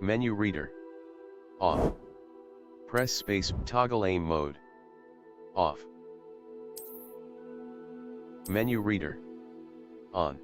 Menu reader. Off. Press space, toggle aim mode. Off. Menu reader. On.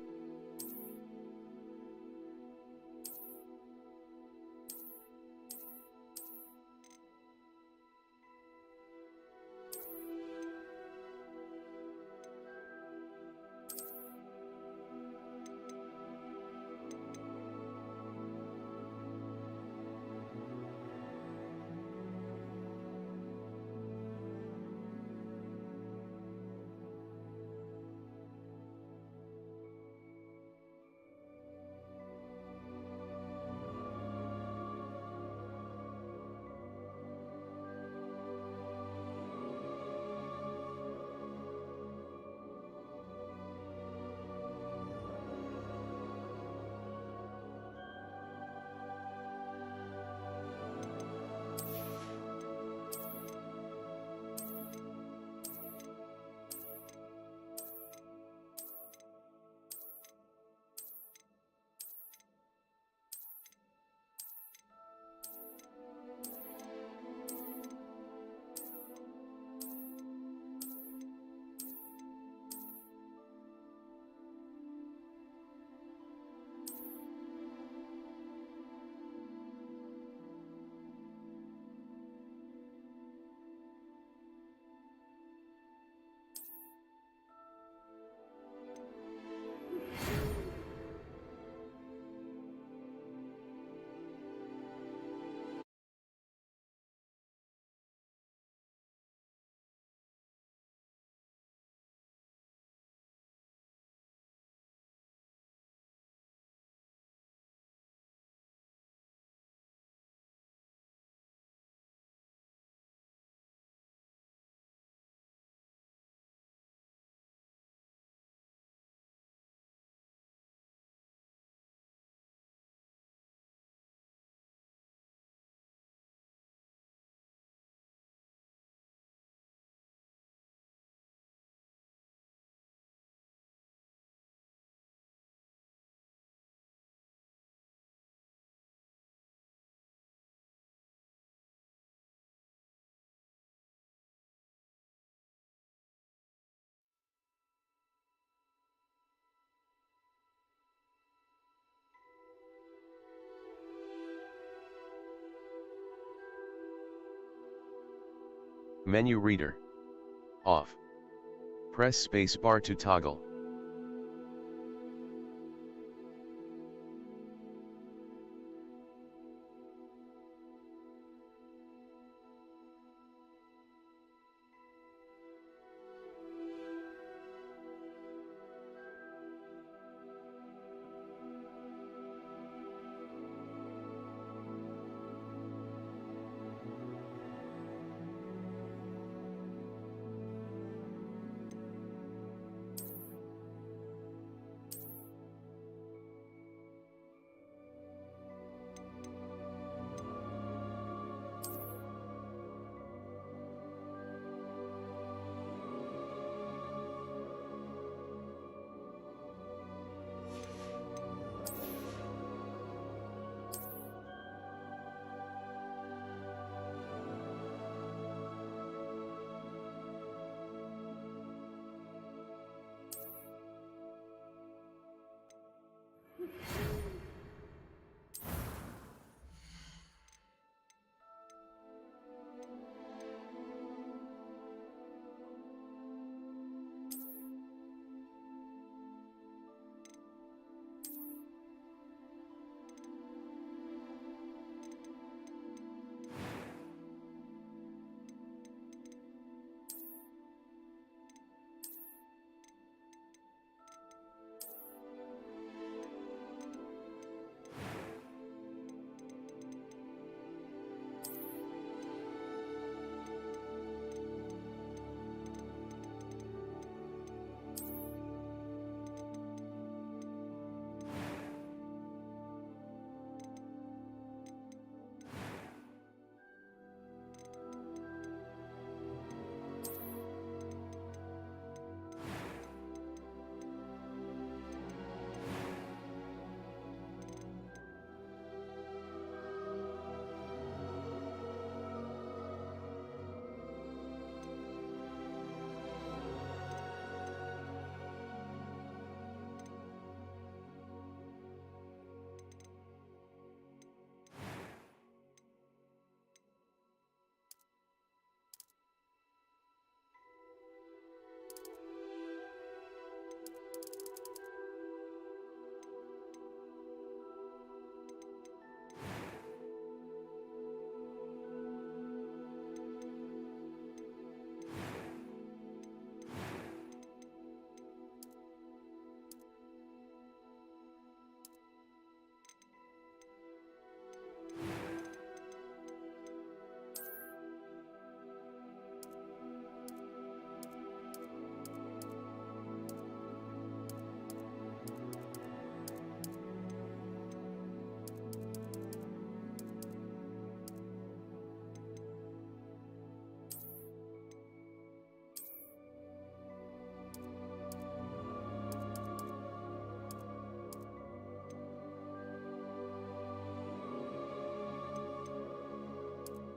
Menu reader. Off. Press space bar to toggle.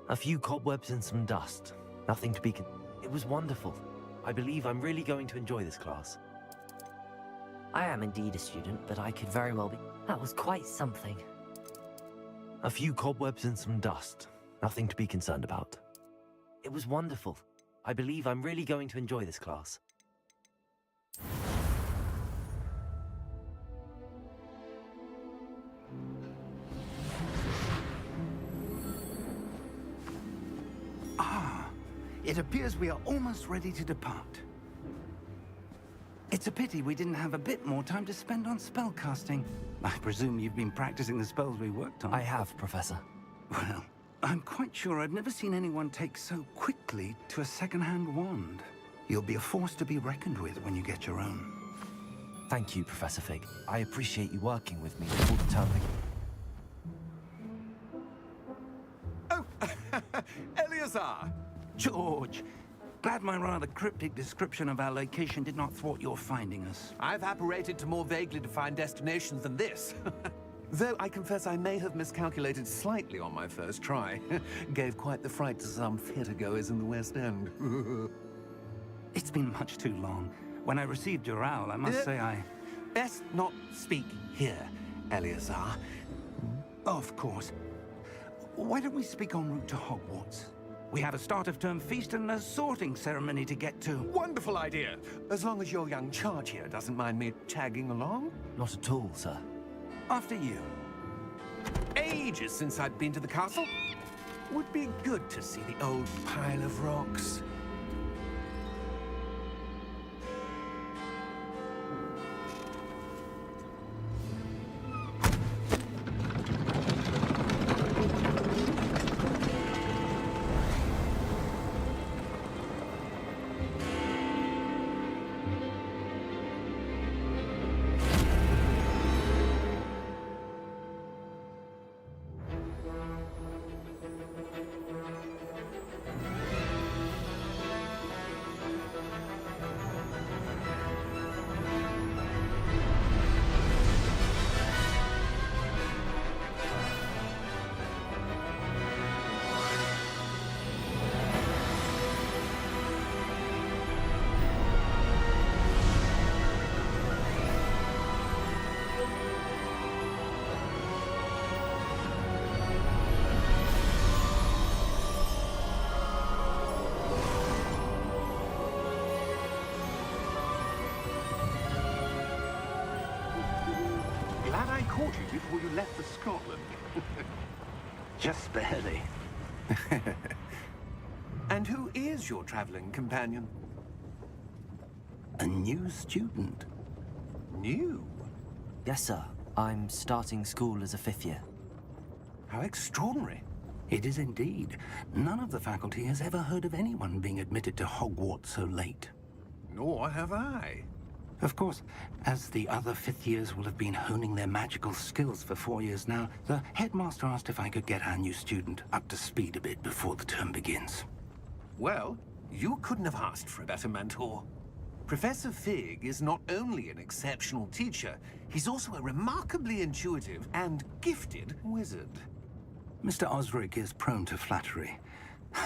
A few cobwebs and some dust. Nothing to be It was wonderful. I believe I'm really going to enjoy this class. I am indeed a student, but I could very well be. That was quite something. A few cobwebs and some dust. Nothing to be concerned about. It was wonderful. I believe I'm really going to enjoy this class. It appears we are almost ready to depart. It's a pity we didn't have a bit more time to spend on spellcasting. I presume you've been practicing the spells we worked on. I have, Professor. Well, I'm quite sure I've never seen anyone take so quickly to a second-hand wand. You'll be a force to be reckoned with when you get your own. Thank you, Professor Fig. I appreciate you working with me before the term begins. Oh, Eleazar! George, glad my rather cryptic description of our location did not thwart your finding us. I've apparated to more vaguely defined destinations than this. Though I confess I may have miscalculated slightly on my first try. Gave quite the fright to some theatergoers in the West End. It's been much too long. When I received your owl, I must say I... Best not speak here, Eleazar. Of course. Why don't we speak en route to Hogwarts? We have a start-of-term feast and a sorting ceremony to get to. Wonderful idea! As long as your young charge here doesn't mind me tagging along. Not at all, sir. After you. Ages since I'd been to the castle. Would be good to see the old pile of rocks. Glad I caught you before you left for Scotland. Just barely. And who is your traveling companion? A new student. New? Yes, sir. I'm starting school as a 5th year. How extraordinary. It is indeed. None of the faculty has ever heard of anyone being admitted to Hogwarts so late. Nor have I. Of course, as the other 5th years will have been honing their magical skills for 4 years now, the headmaster asked if I could get our new student up to speed a bit before the term begins. Well, you couldn't have asked for a better mentor. Professor Fig is not only an exceptional teacher, he's also a remarkably intuitive and gifted wizard. Mr. Osric is prone to flattery.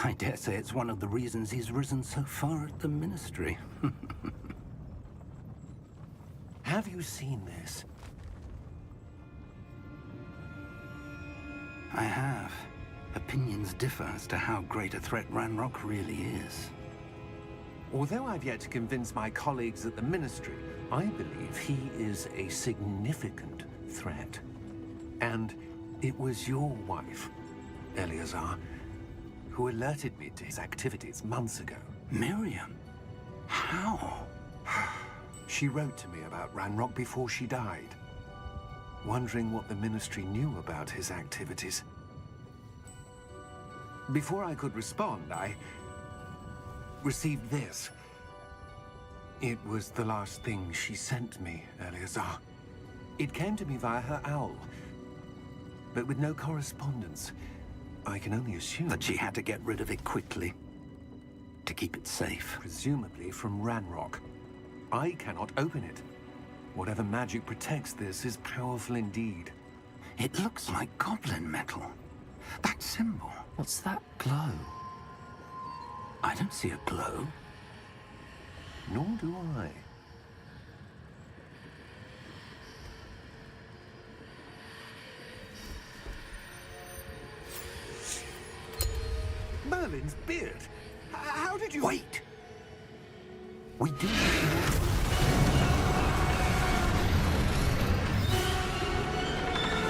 I dare say it's one of the reasons he's risen so far at the Ministry. Have you seen this? I have. Opinions differ as to how great a threat Ranrock really is. Although I've yet to convince my colleagues at the Ministry, I believe he is a significant threat. And it was your wife, Eleazar, who alerted me to his activities months ago. Miriam? How? She wrote to me about Ranrock before she died, wondering what the Ministry knew about his activities. Before I could respond, I received this. It was the last thing she sent me, Eleazar. It came to me via her owl, but with no correspondence. I can only assume That she had to get rid of it quickly, to keep it safe. presumably from Ranrock. I cannot open it. Whatever magic protects this is powerful indeed. It looks like goblin metal. That symbol. What's that glow? I don't see a glow. Nor do I. Merlin's beard! How did you... Wait! We do...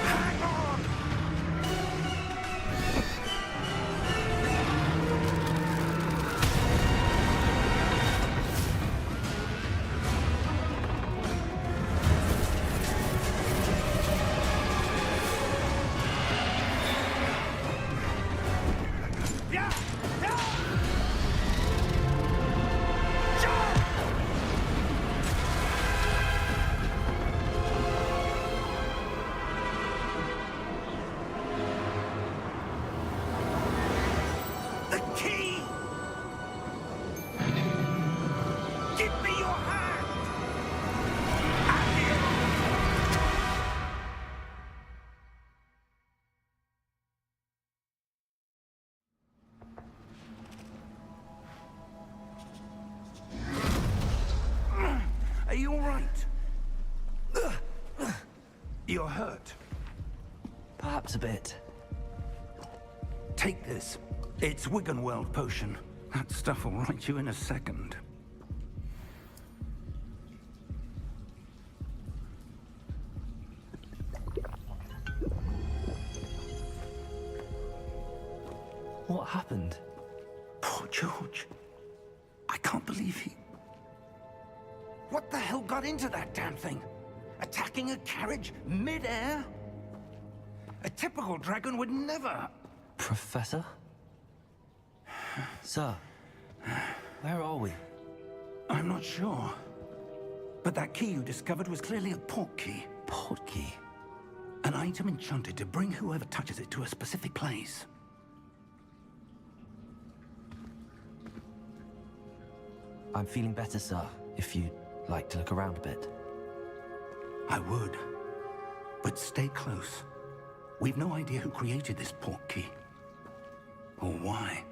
Hang on! Yeah! Yeah! The key! Give me your hand! Are you all right? You're hurt. Perhaps a bit. Take this. It's Wiggenweld potion. That stuff will right you in a second. What happened? Poor George. I can't believe he... What the hell got into that damn thing? Attacking a carriage mid-air? A typical dragon would never... Professor? Sir, where are we? I'm not sure. But that key you discovered was clearly a port key. Port key? An item enchanted to bring whoever touches it to a specific place. I'm feeling better, sir, if you'd like to look around a bit. I would. But stay close. We've no idea who created this port key. Or why.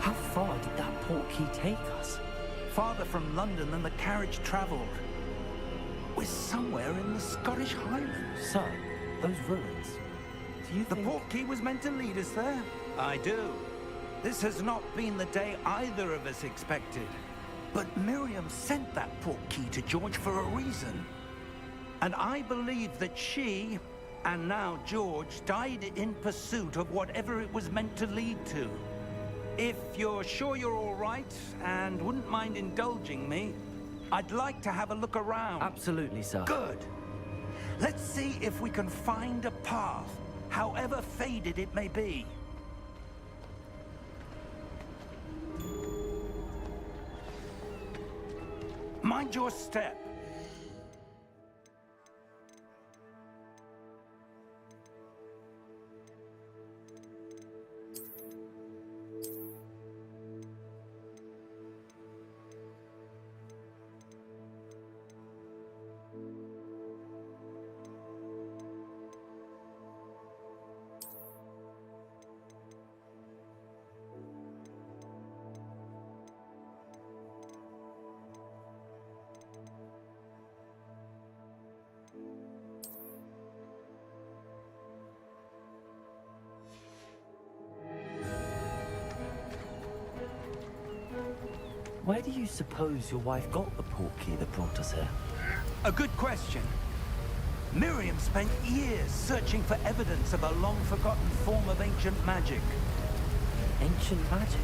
How far did that port key take us? Farther from London than the carriage travelled. We're somewhere in the Scottish Highlands. Sir, those ruins, Do you The think... portkey was meant to lead us there? I do. This has not been the day either of us expected. But Miriam sent that portkey to George for a reason. And I believe that she, and now George, died in pursuit of whatever it was meant to lead to. If you're sure you're all right, and wouldn't mind indulging me, I'd like to have a look around. Absolutely, sir. Good. Let's see if we can find a path, however faded it may be. Mind your step. Where do you suppose your wife got the portkey that brought us here? A good question. Miriam spent years searching for evidence of a long-forgotten form of ancient magic. Ancient magic?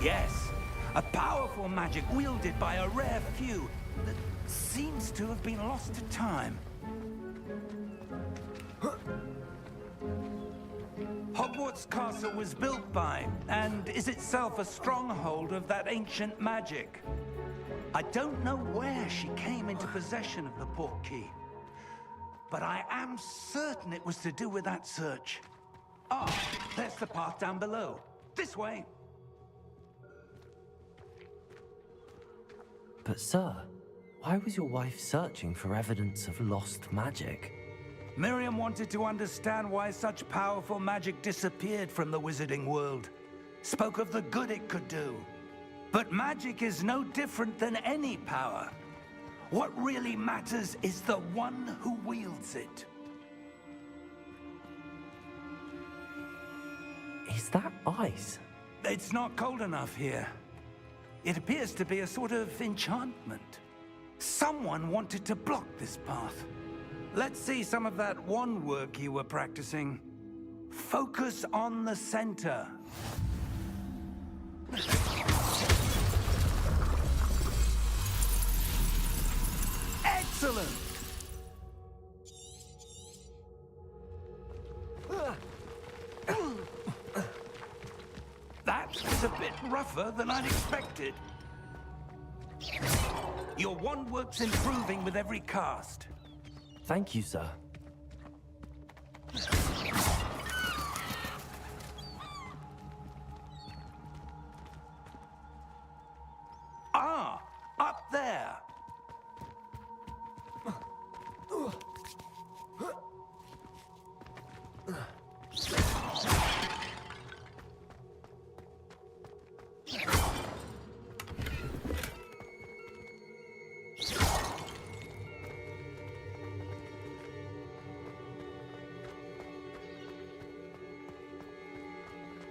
Yes, a powerful magic wielded by a rare few that seems to have been lost to time. Hogwarts Castle was built by, and is itself a stronghold of that ancient magic. I don't know where she came into possession of the portkey, but I am certain it was to do with that search. Ah, there's the path down below. This way. But sir, why was your wife searching for evidence of lost magic? Miriam wanted to understand why such powerful magic disappeared from the wizarding world. Spoke of the good it could do. But magic is no different than any power. What really matters is the one who wields it. Is that ice? It's not cold enough here. It appears to be a sort of enchantment. Someone wanted to block this path. Let's see some of that wand work you were practicing. Focus on the center. Excellent! That is a bit rougher than I'd expected. Your wand work's improving with every cast. Thank you, sir. Ah, up there.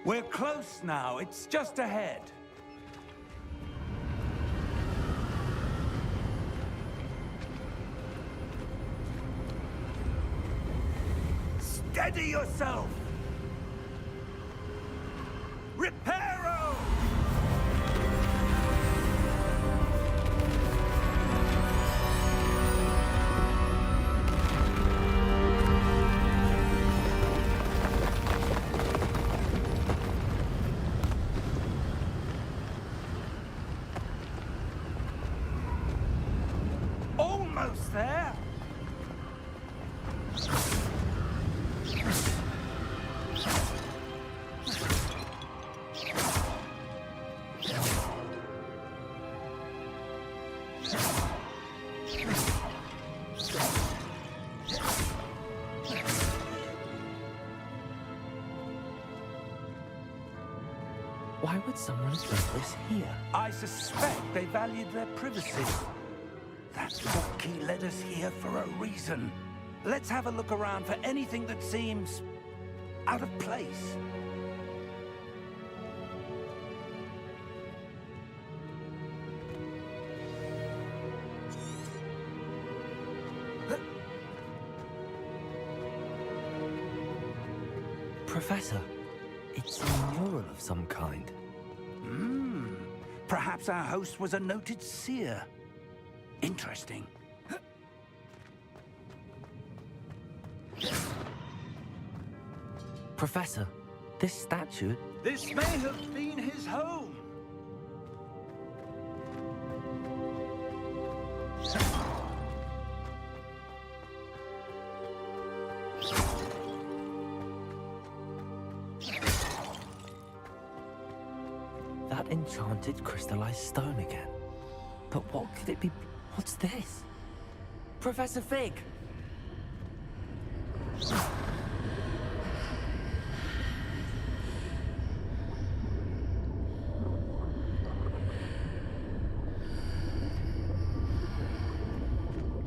We're close now. It's just ahead. Steady yourself! Reparo! Almost there! Why would someone put this here? I suspect they valued their privacy. That portkey led us here for a reason. Let's have a look around for anything that seems out of place. Professor, it's a mural of some kind. Perhaps our host was a noted seer. Interesting. Professor, this statue... This may have been his home. That enchanted crystallized stone again. But what could it be? What's this? Professor Fig!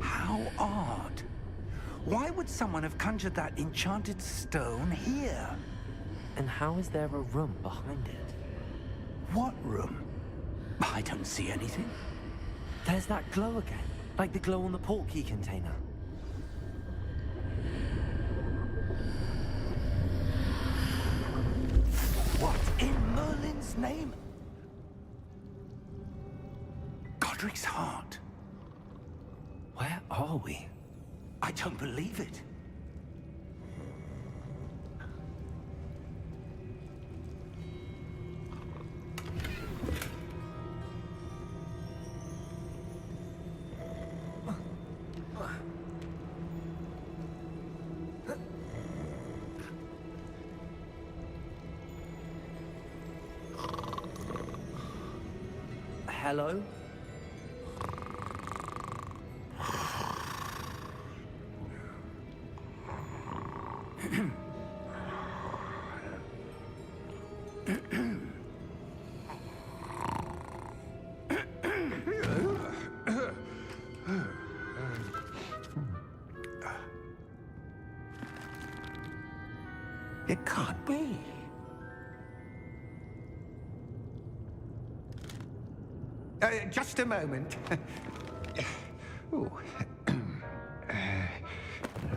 How odd. Why would someone have conjured that enchanted stone here? And how is there a room behind it? What room? I don't see anything. There's that glow again, like the glow on the portkey container. What in Merlin's name? Godric's heart. Where are we? I don't believe it. Hello? It can't be. Just a moment. Ooh.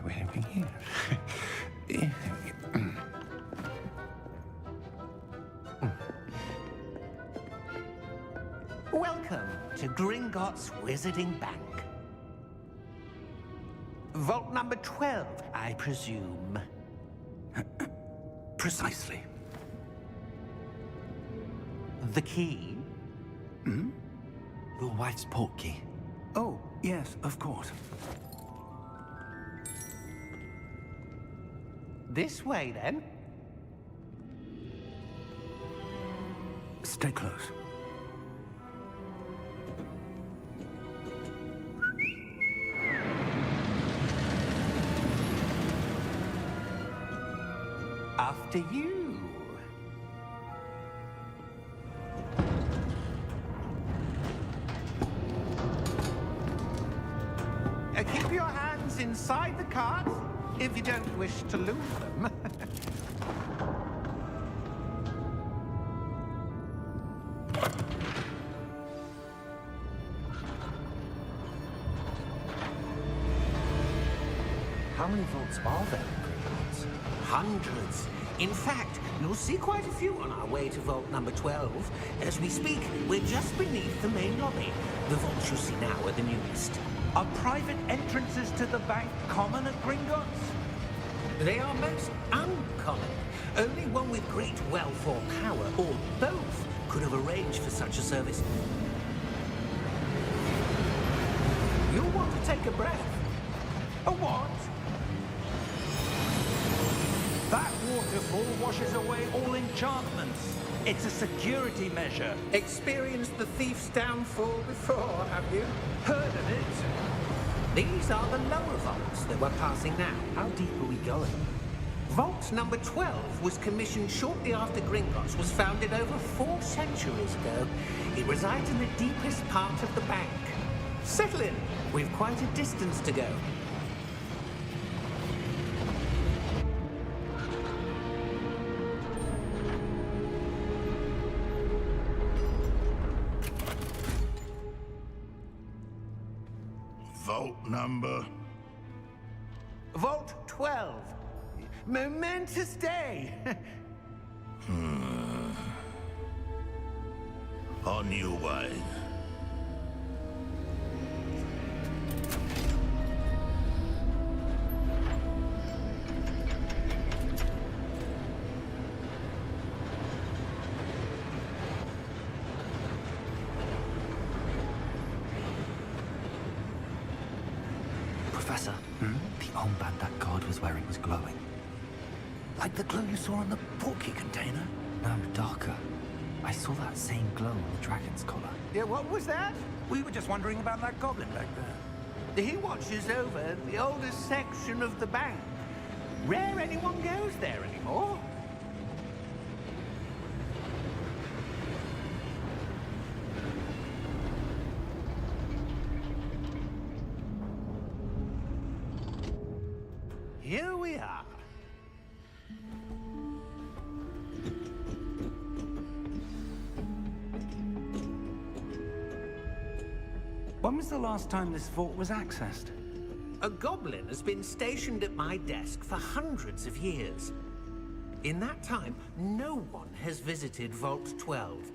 Where are we here? Welcome to Gringotts Wizarding Bank. Vault number 12, I presume. Precisely. The key? Your wife's portkey. Oh, yes, of course. This way, then. Stay close. After you. Keep your hands inside the cart if you don't wish to lose them. How many vaults are there in Gringotts? Hundreds. In fact, you'll see quite a few on our way to vault number 12. As we speak, we're just beneath the main lobby. The vaults you see now are the newest. Are private entrances to the bank common at Gringotts? They are most uncommon. Only one with great wealth or power, or both, could have arranged for such a service. You'll want to take a breath. A what? That waterfall washes away all enchantments. It's a security measure. Experienced the thief's downfall before, have you? Heard of it? These are the lower vaults that we're passing now. How deep are we going? Vault number 12 was commissioned shortly after Gringotts was founded over 4 centuries ago. It resides in the deepest part of the bank. Settle in. We've quite a distance to go. Vault number? Vault 12. Momentous day. On your way. Professor, the armband that guard was wearing was glowing. Like the glow you saw on the porky container? No, darker. I saw that same glow on the dragon's collar. Yeah, what was that? We were just wondering about that goblin back there. He watches over the oldest section of the bank. Rare anyone goes there anymore. Here we are. When was the last time this vault was accessed? A goblin has been stationed at my desk for hundreds of years. In that time, no one has visited Vault 12.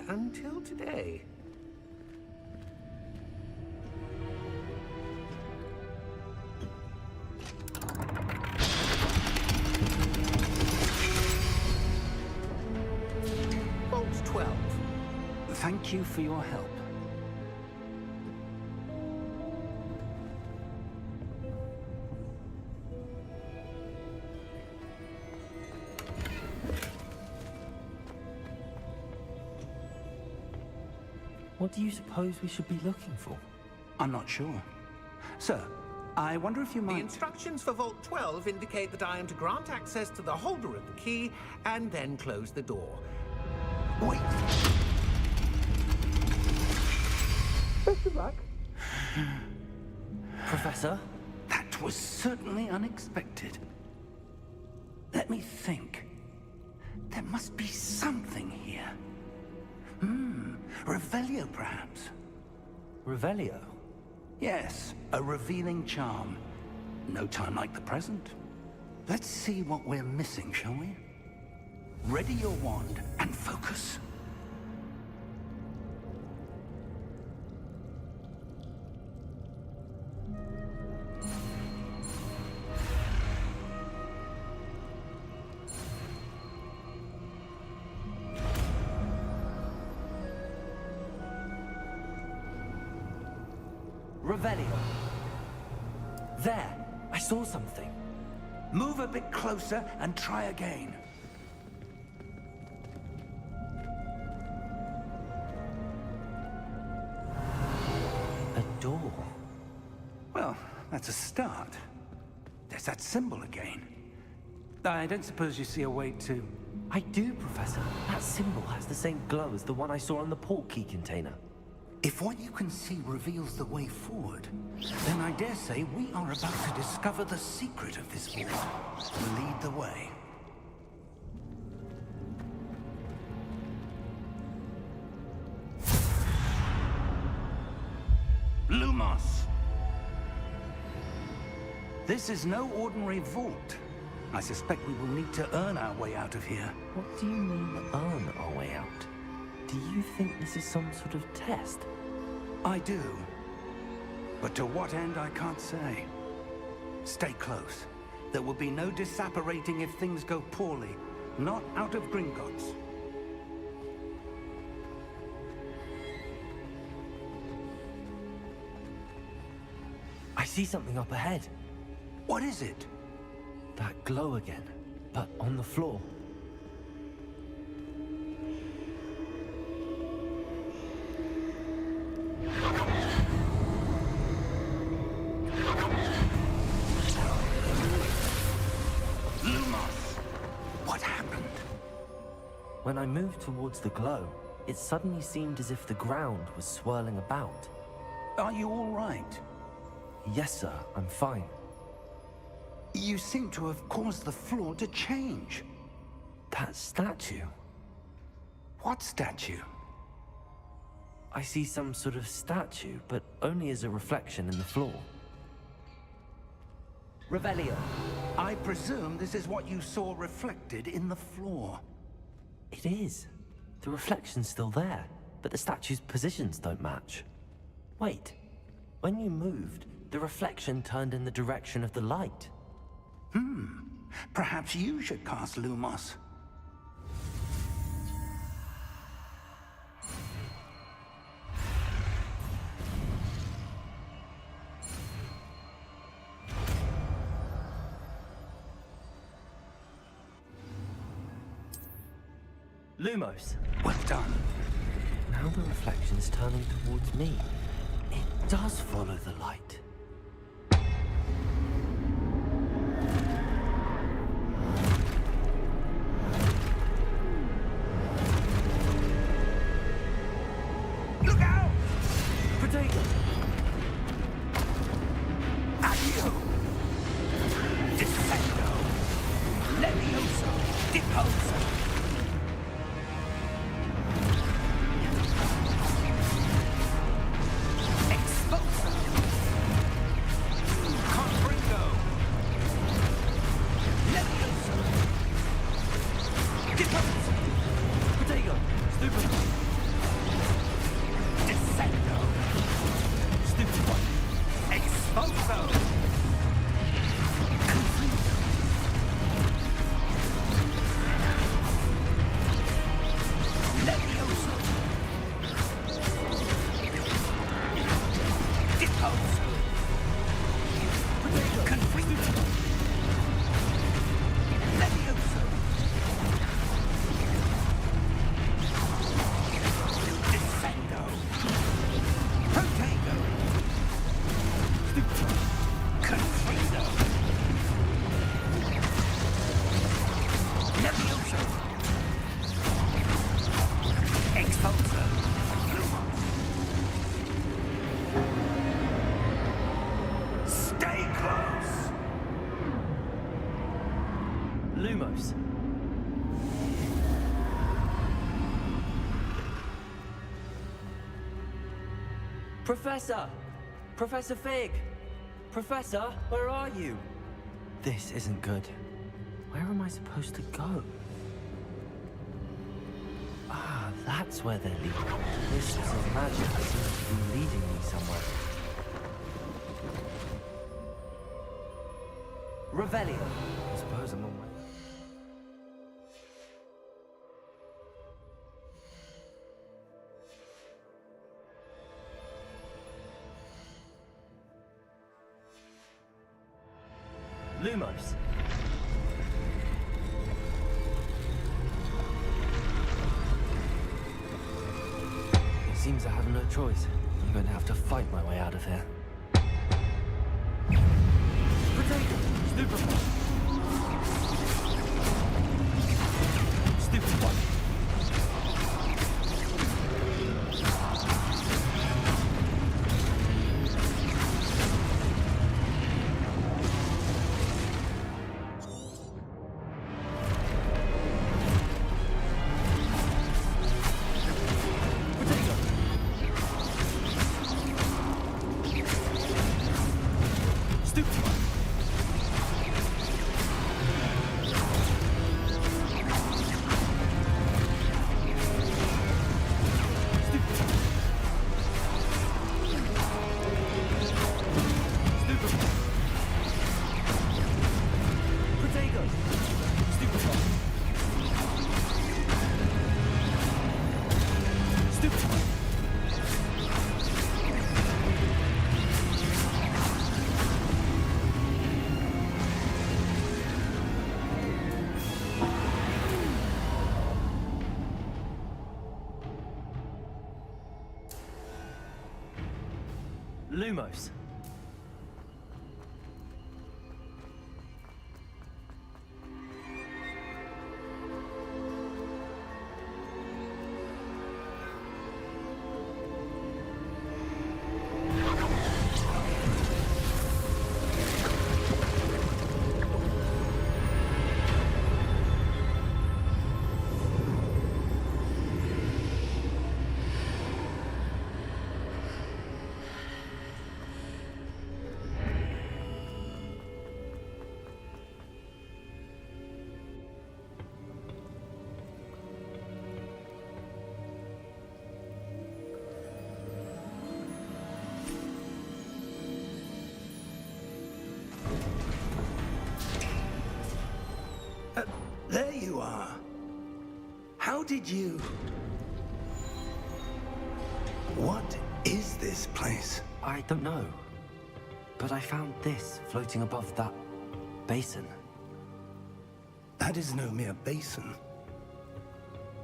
Until today. Vault 12. Thank you for your help. What do you suppose we should be looking for? I'm not sure. Sir, I wonder if you The might... instructions for Vault 12 indicate that I am to grant access to the holder of the key and then close the door. Wait! Best of luck. Professor? That was certainly unexpected. Let me think. There must be something here. Revelio, perhaps? Revelio? Yes, a revealing charm. No time like the present. Let's see what we're missing, shall we? Ready your wand and focus. Revelio. There! I saw something. Move a bit closer and try again. A door. Well, that's a start. There's that symbol again. I don't suppose you see a way to... I do, Professor. That symbol has the same glow as the one I saw on the port key container. If what you can see reveals the way forward, then I dare say we are about to discover the secret of this vault. Lead the way. Lumos! This is no ordinary vault. I suspect we will need to earn our way out of here. What do you mean, earn our way out? Do you think this is some sort of test? I do. But to what end, I can't say. Stay close. There will be no disapparating if things go poorly. Not out of Gringotts. I see something up ahead. What is it? That glow again, but on the floor. What happened? When I moved towards the glow, it suddenly seemed as if the ground was swirling about. Are you all right? Yes, sir, I'm fine. You seem to have caused the floor to change. That statue? What statue? I see some sort of statue, but only as a reflection in the floor. Revelio. I presume this is what you saw reflected in the floor. It is. The reflection's still there, but the statue's positions don't match. Wait. When you moved, the reflection turned in the direction of the light. Perhaps you should cast Lumos. Lumos. Well done. Now the reflection's turning towards me. It does follow the light. Look out! Potato! Accio! Descendo! Levioso! Deposo! Exposo! Confringo! Levioso! Deposo! Potato! Stupid! Descendo! Stupid one! Exposo! Confringo! Levioso! Deposo! Confringo! Levioso! Descendo! Protego! Confringo! Levioso! Expulsor! Stay close! Lumos. Professor! Professor Fig! Professor, where are you? This isn't good. Where am I supposed to go? Ah, that's where they're leading. Mists of magic seem to be leading me somewhere. Revelio. I suppose I'm on my... Lumos. It seems I have no choice. I'm going to have to fight my way out of here. Potato! Stupid one! Stupid one! Lumos. you are. How did you... What is this place? I don't know. But I found this floating above that basin. That is no mere basin.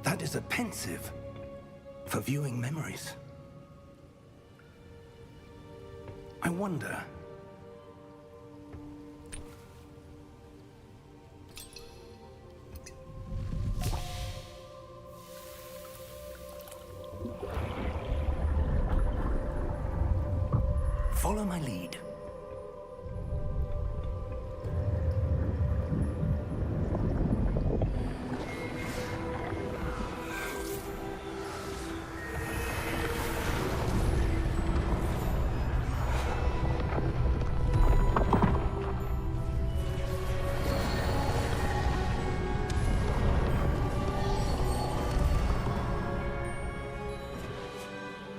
That is a pensive for viewing memories. I wonder... Follow my lead.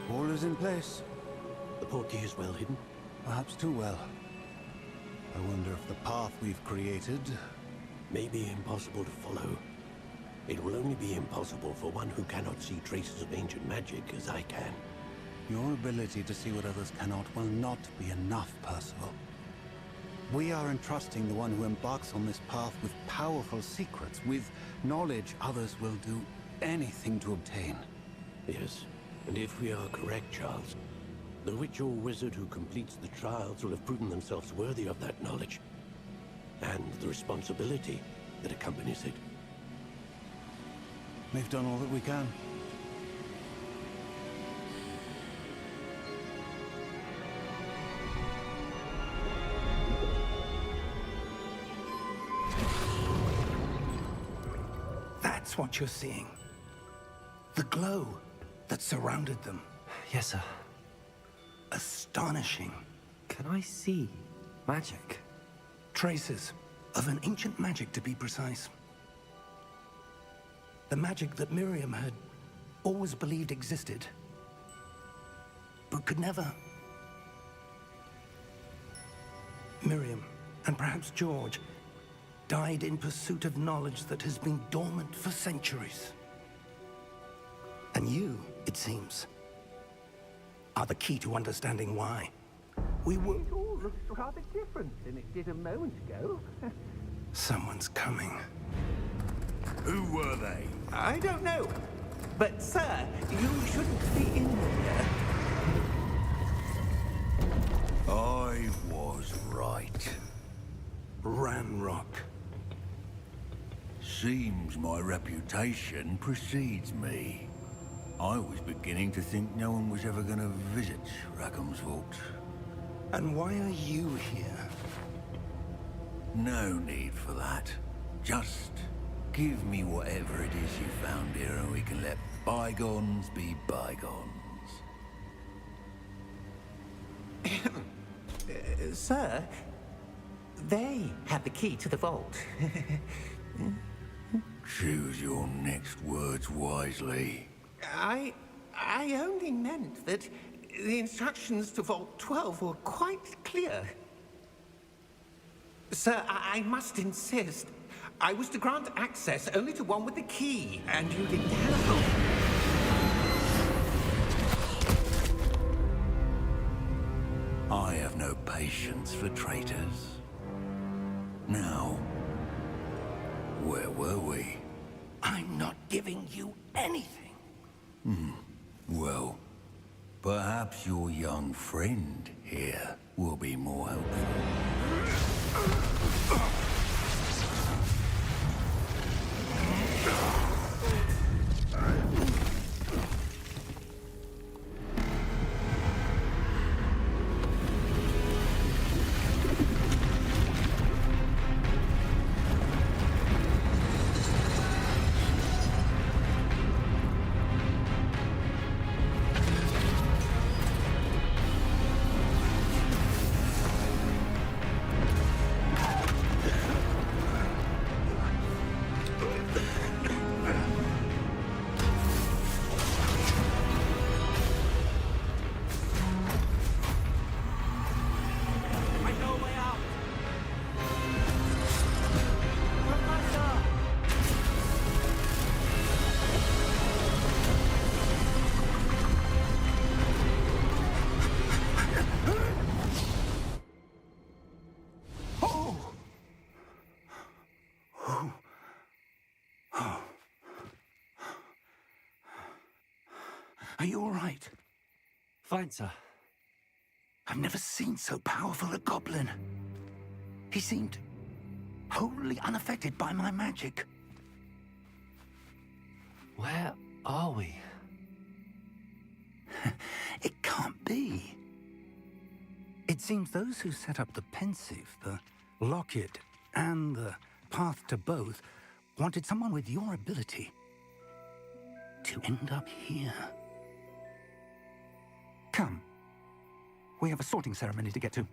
All is in place. The portkey is well hidden. Perhaps too well. I wonder if the path we've created... May be impossible to follow. It will only be impossible for one who cannot see traces of ancient magic as I can. Your ability to see what others cannot will not be enough, Percival. We are entrusting the one who embarks on this path with powerful secrets, with knowledge others will do anything to obtain. Yes, and if we are correct, Charles, the witch or wizard who completes the trials will have proven themselves worthy of that knowledge, and the responsibility that accompanies it. We've done all that we can. That's what you're seeing. The glow that surrounded them. Yes, sir. Astonishing. Can I see magic? Traces of an ancient magic, to be precise. The magic that Miriam had always believed existed, but could never. Miriam, and perhaps George, died in pursuit of knowledge that has been dormant for centuries. And you, it seems, are the key to understanding why. We were... It all looks rather different than it did a moment ago. Someone's coming. Who were they? I don't know. But, sir, you shouldn't be in there. I was right. Ranrock. Seems my reputation precedes me. I was beginning to think no one was ever going to visit Rackham's vault. And why are you here? No need for that. Just give me whatever it is you found here and we can let bygones be bygones. Sir, they have the key to the vault. Choose your next words wisely. I only meant that the instructions to Vault 12 were quite clear. Sir, I must insist. I was to grant access only to one with the key, and you didn't have it. I have no patience for traitors. Now, where were we? I'm not giving you anything. Well, perhaps your young friend here will be more helpful. Are you all right? Fine, sir. I've never seen so powerful a goblin. He seemed wholly unaffected by my magic. Where are we? It can't be. It seems those who set up the pensive, the locket, and the path to both wanted someone with your ability to end up here. Come. We have a sorting ceremony to get to.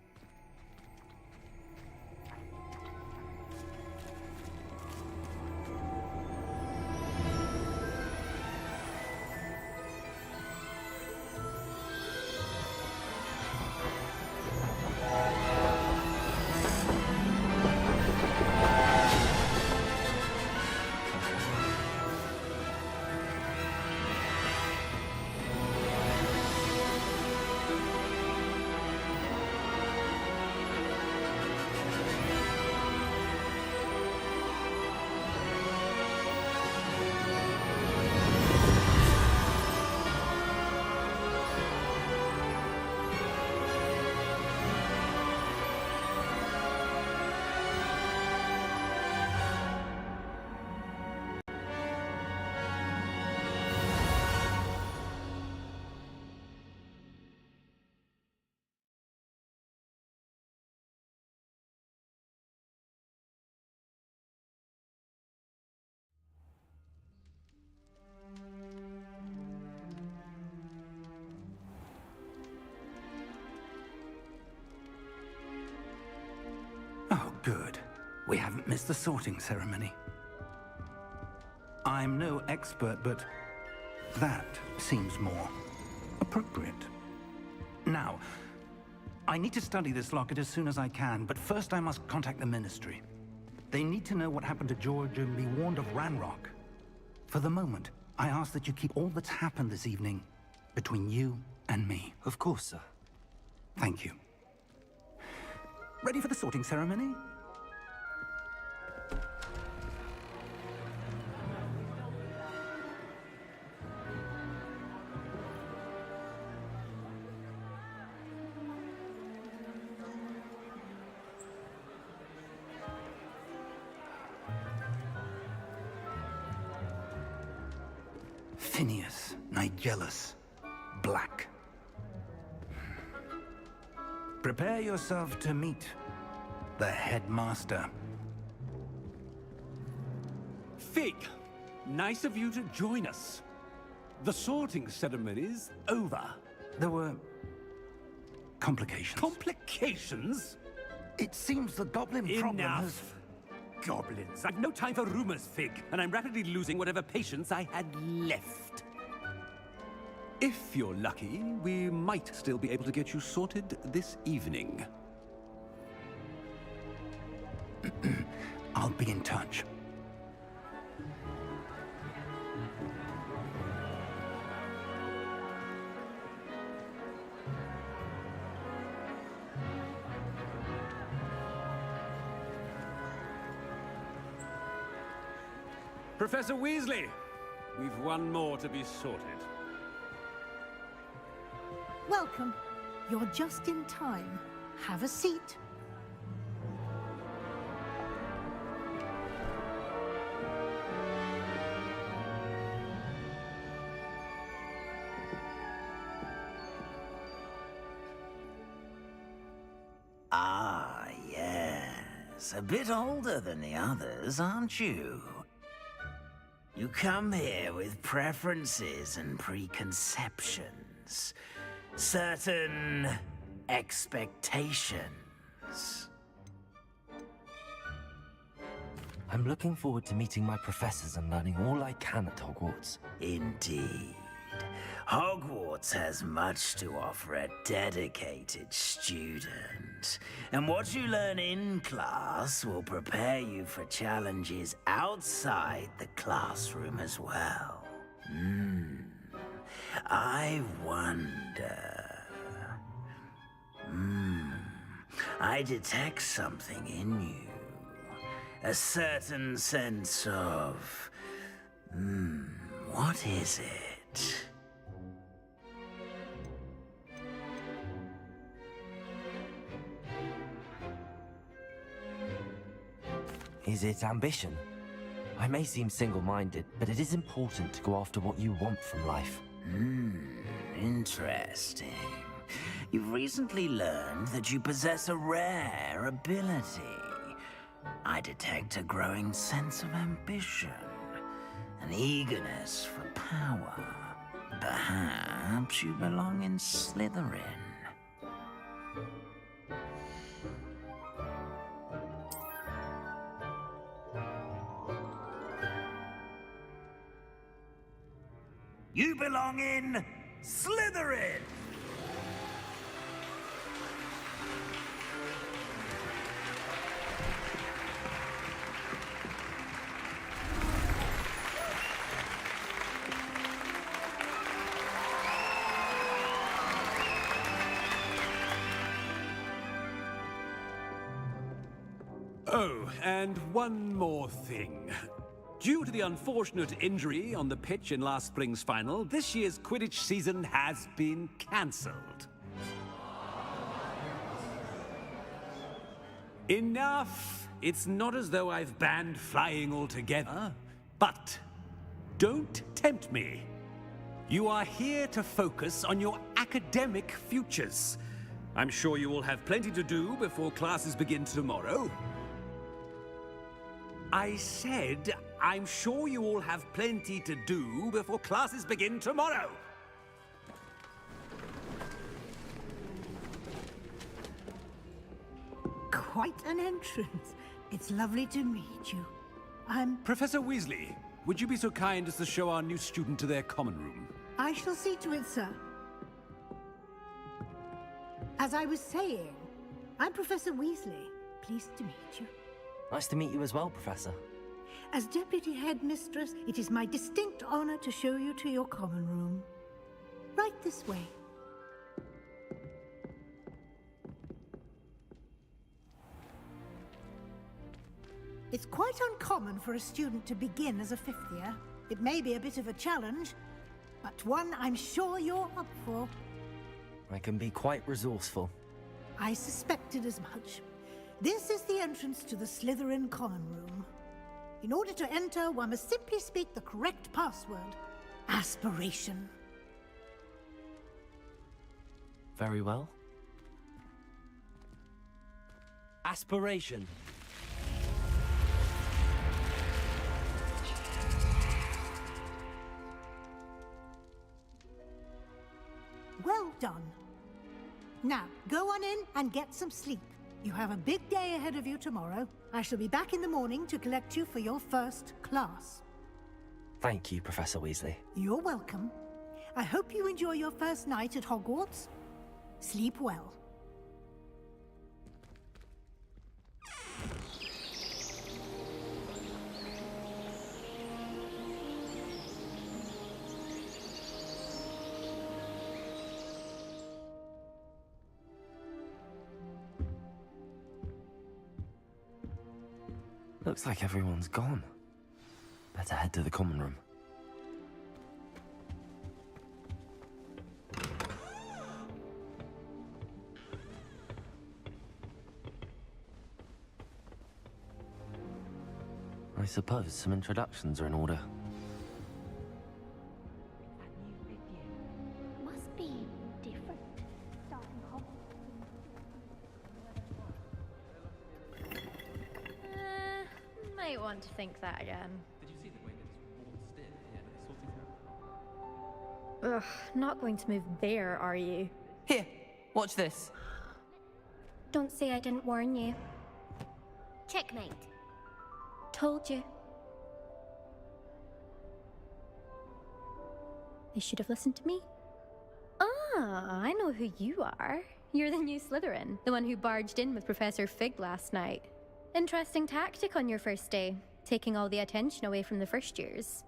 Oh, good. We haven't missed the sorting ceremony. I'm no expert, but that seems more appropriate. Now, I need to study this locket as soon as I can, but first I must contact the Ministry. They need to know what happened to George and be warned of Ranrock. For the moment, I ask that you keep all that's happened this evening between you and me. Of course, sir. Thank you. Ready for the sorting ceremony? Phineas, Nigellus, Black. Prepare yourself to meet the headmaster. Fig, nice of you to join us. The sorting ceremony's over. There were complications. Complications? It seems the goblin problem has... Enough! Goblins. I've no time for rumors, Fig, and I'm rapidly losing whatever patience I had left. If you're lucky, we might still be able to get you sorted this evening. I'll be in touch. Professor Weasley, we've one more to be sorted. Welcome. You're just in time. Have a seat. Ah, yes. A bit older than the others, aren't you? You come here with preferences and preconceptions. Certain expectations. I'm looking forward to meeting my professors and learning all I can at Hogwarts. Indeed. Hogwarts has much to offer a dedicated student. And what you learn in class will prepare you for challenges outside the classroom as well. I wonder... I detect something in you. A certain sense of... what is it? Is it ambition? I may seem single-minded, but it is important to go after what you want from life. Interesting. You've recently learned that you possess a rare ability. I detect a growing sense of ambition, an eagerness for power. Perhaps you belong in Slytherin. You belong in Slytherin! Oh, and one more thing. Due to the unfortunate injury on the pitch in last spring's final, this year's Quidditch season has been cancelled. Enough! It's not as though I've banned flying altogether, but don't tempt me. You are here to focus on your academic futures. I'm sure you will have plenty to do before classes begin tomorrow. I said, I'm sure you all have plenty to do before classes begin tomorrow. Quite an entrance. It's lovely to meet you. I'm... Professor Weasley, would you be so kind as to show our new student to their common room? I shall see to it, sir. As I was saying, I'm Professor Weasley. Pleased to meet you. Nice to meet you as well, Professor. As Deputy Headmistress, it is my distinct honor to show you to your common room. Right this way. It's quite uncommon for a student to begin as a fifth year. It may be a bit of a challenge, but one I'm sure you're up for. I can be quite resourceful. I suspected as much. This is the entrance to the Slytherin common room. In order to enter, one must simply speak the correct password. Aspiration. Very well. Aspiration. Well done. Now, go on in and get some sleep. You have a big day ahead of you tomorrow. I shall be back in the morning to collect you for your first class. Thank you, Professor Weasley. You're welcome. I hope you enjoy your first night at Hogwarts. Sleep well. Looks like everyone's gone. Better head to the common room. I suppose some introductions are in order. Must be different. Might want to think that again. Did you see the way this wall stood? Yeah, Ugh, not going to move there, are you? Here, watch this. Don't say I didn't warn you. Checkmate. Told you. They should have listened to me. Ah, I know who you are. You're the new Slytherin, the one who barged in with Professor Fig last night. Interesting tactic on your first day, taking all the attention away from the first years.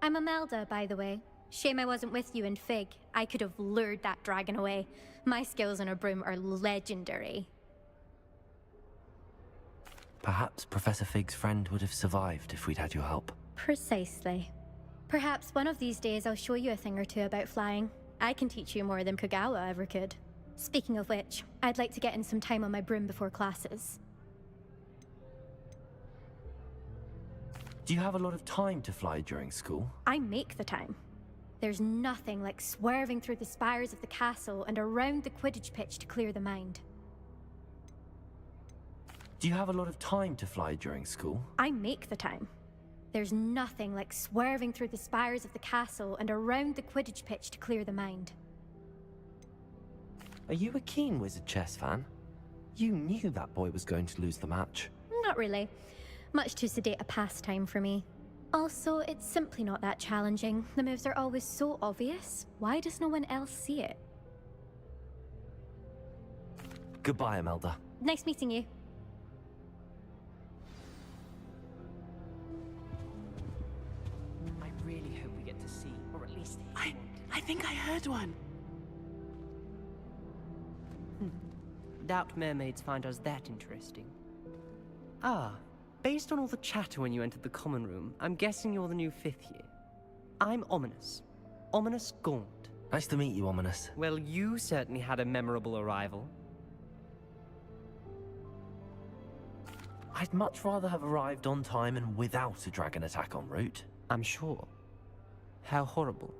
I'm Imelda, by the way. Shame I wasn't with you in Fig. I could have lured that dragon away. My skills on a broom are legendary. Perhaps Professor Fig's friend would have survived if we'd had your help. Precisely. Perhaps one of these days I'll show you a thing or two about flying. I can teach you more than Kogawa ever could. Speaking of which, I'd like to get in some time on my broom before classes. Do you have a lot of time to fly during school? I make the time. There's nothing like swerving through the spires of the castle and around the Quidditch pitch to clear the mind. Do you have a lot of time to fly during school? I make the time. There's nothing like swerving through the spires of the castle and around the Quidditch pitch to clear the mind. Are you a keen Wizard chess fan? You knew that boy was going to lose the match. Not really. Much too sedate a pastime for me. Also, it's simply not that challenging. The moves are always so obvious. Why does no one else see it? Goodbye, Imelda. Nice meeting you. I really hope we get to see, or at least I think I heard one. Doubt mermaids find us that interesting. Ah, based on all the chatter when you entered the common room, I'm guessing you're the new 5th year. I'm Ominous. Ominous Gaunt. Nice to meet you, Ominous. Well, you certainly had a memorable arrival. I'd much rather have arrived on time and without a dragon attack en route. I'm sure. How horrible.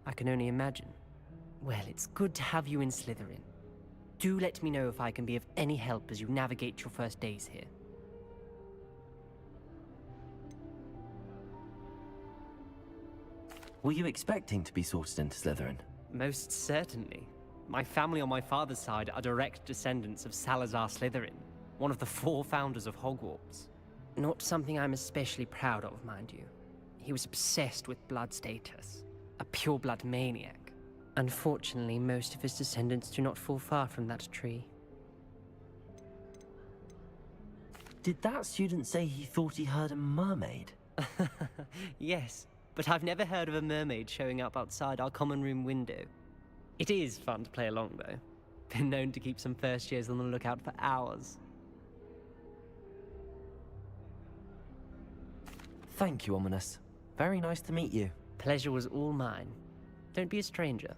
I can only imagine. Well, it's good to have you in Slytherin. Do let me know if I can be of any help as you navigate your first days here. Were you expecting to be sorted into Slytherin? Most certainly. My family on my father's side are direct descendants of Salazar Slytherin, one of the 4 founders of Hogwarts. Not something I'm especially proud of, mind you. He was obsessed with blood status, a pure-blood maniac. Unfortunately, most of his descendants do not fall far from that tree. Did that student say he thought he heard a mermaid? Yes, but I've never heard of a mermaid showing up outside our common room window. It is fun to play along, though. Been known to keep some first years on the lookout for hours. Thank you, Ominous. Very nice to meet you. Pleasure was all mine. Don't be a stranger.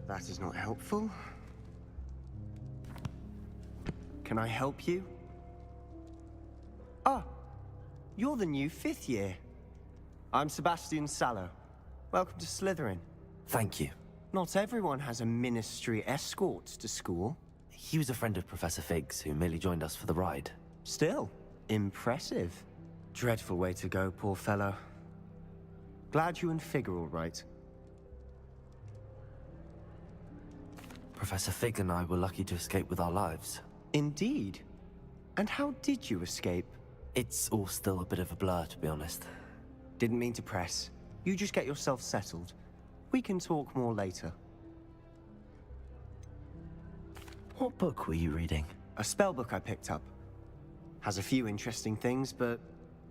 That is not helpful. Can I help you? Ah, you're the new 5th year. I'm Sebastian Sallow. Welcome to Slytherin. Thank you. Not everyone has a ministry escort to school. He was a friend of Professor Fig's who merely joined us for the ride. Still, impressive. Dreadful way to go, poor fellow. Glad you and Fig are all right. Professor Fig and I were lucky to escape with our lives. Indeed. And how did you escape? It's all still a bit of a blur, to be honest. Didn't mean to press. You just get yourself settled. We can talk more later. What book were you reading? A spell book I picked up. Has a few interesting things, but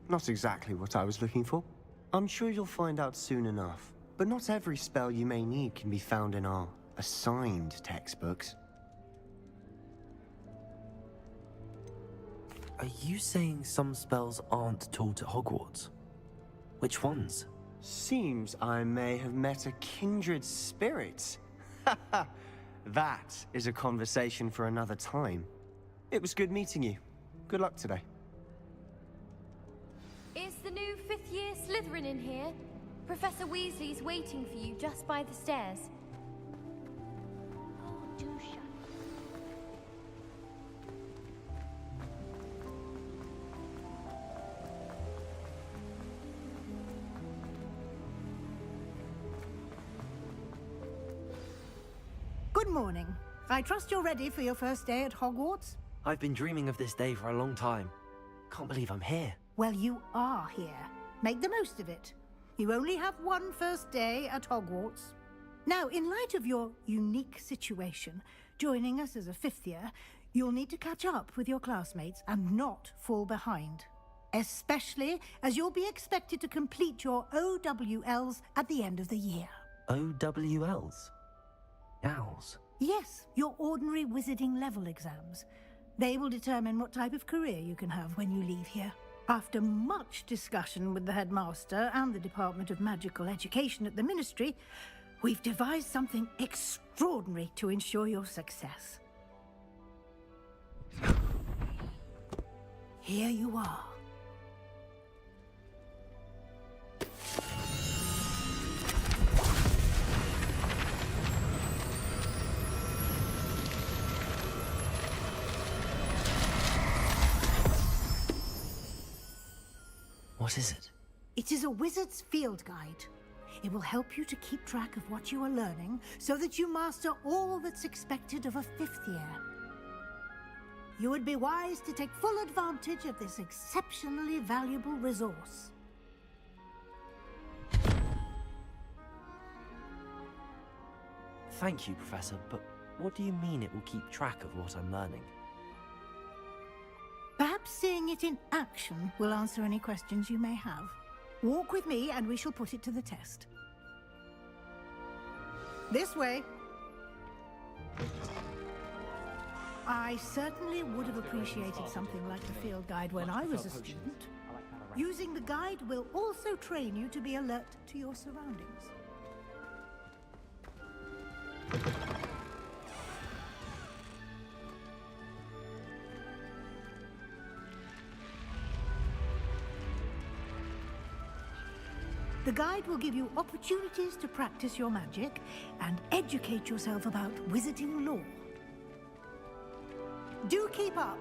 not exactly what I was looking for. I'm sure you'll find out soon enough. But not every spell you may need can be found in our assigned textbooks. Are you saying some spells aren't taught at Hogwarts? Which ones? Seems I may have met a kindred spirit. That is a conversation for another time. It was good meeting you. Good luck today. Is the new 5th year Slytherin in here? Professor Weasley's waiting for you just by the stairs. Oh, do shut. Good morning. I trust you're ready for your first day at Hogwarts? I've been dreaming of this day for a long time. Can't believe I'm here. Well, you are here. Make the most of it. You only have one first day at Hogwarts. Now, in light of your unique situation, joining us as a 5th year, you'll need to catch up with your classmates and not fall behind. Especially as you'll be expected to complete your OWLs at the end of the year. OWLs? Owls? Yes, your ordinary wizarding level exams. They will determine what type of career you can have when you leave here. After much discussion with the headmaster and the Department of Magical Education at the Ministry, we've devised something extraordinary to ensure your success. Here you are. What is it? It is a wizard's field guide. It will help you to keep track of what you are learning so that you master all that's expected of a 5th year. You would be wise to take full advantage of this exceptionally valuable resource. Thank you, Professor, but what do you mean it will keep track of what I'm learning? Perhaps seeing it in action will answer any questions you may have. Walk with me and we shall put it to the test. This way. I certainly would have appreciated something like the field guide when I was a student. Using the guide will also train you to be alert to your surroundings. The guide will give you opportunities to practice your magic and educate yourself about wizarding lore. Do keep up.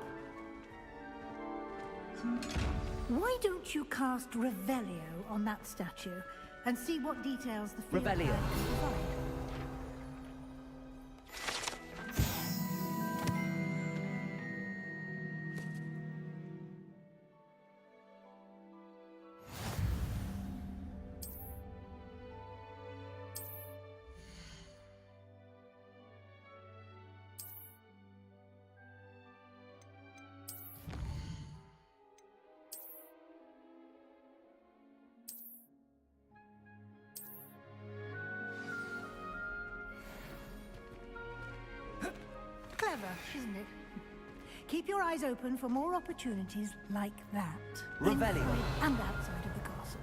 Why don't you cast Revelio on that statue and see what details the field guide Revelio. can provide? Clever, isn't it? Keep your eyes open for more opportunities like that. Revelio. Inside and outside of the castle.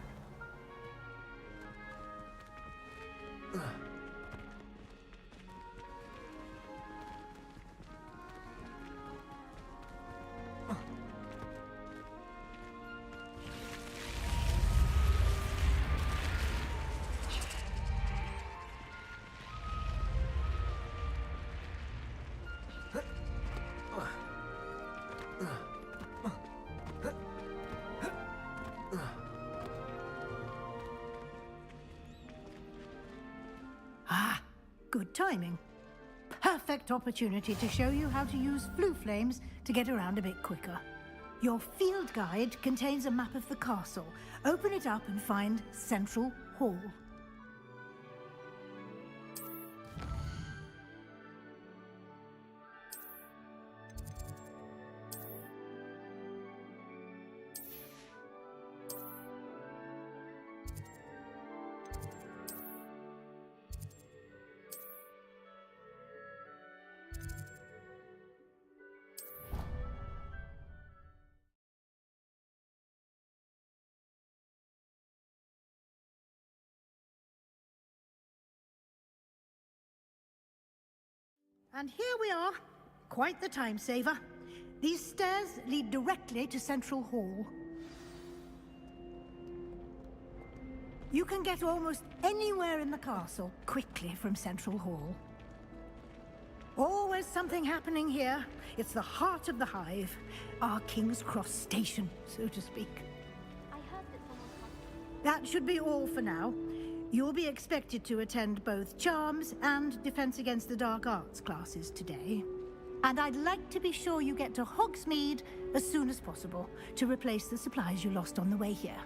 Good timing. Perfect opportunity to show you how to use flue flames to get around a bit quicker. Your field guide contains a map of the castle. Open it up and find Central Hall. And here we are. Quite the time saver. These stairs lead directly to Central Hall. You can get almost anywhere in the castle quickly from Central Hall. Always something happening here. It's the heart of the Hive. Our King's Cross station, so to speak. I heard that someone That should be all for now. You'll be expected to attend both Charms and Defense Against the Dark Arts classes today. And I'd like to be sure you get to Hogsmeade as soon as possible to replace the supplies you lost on the way here.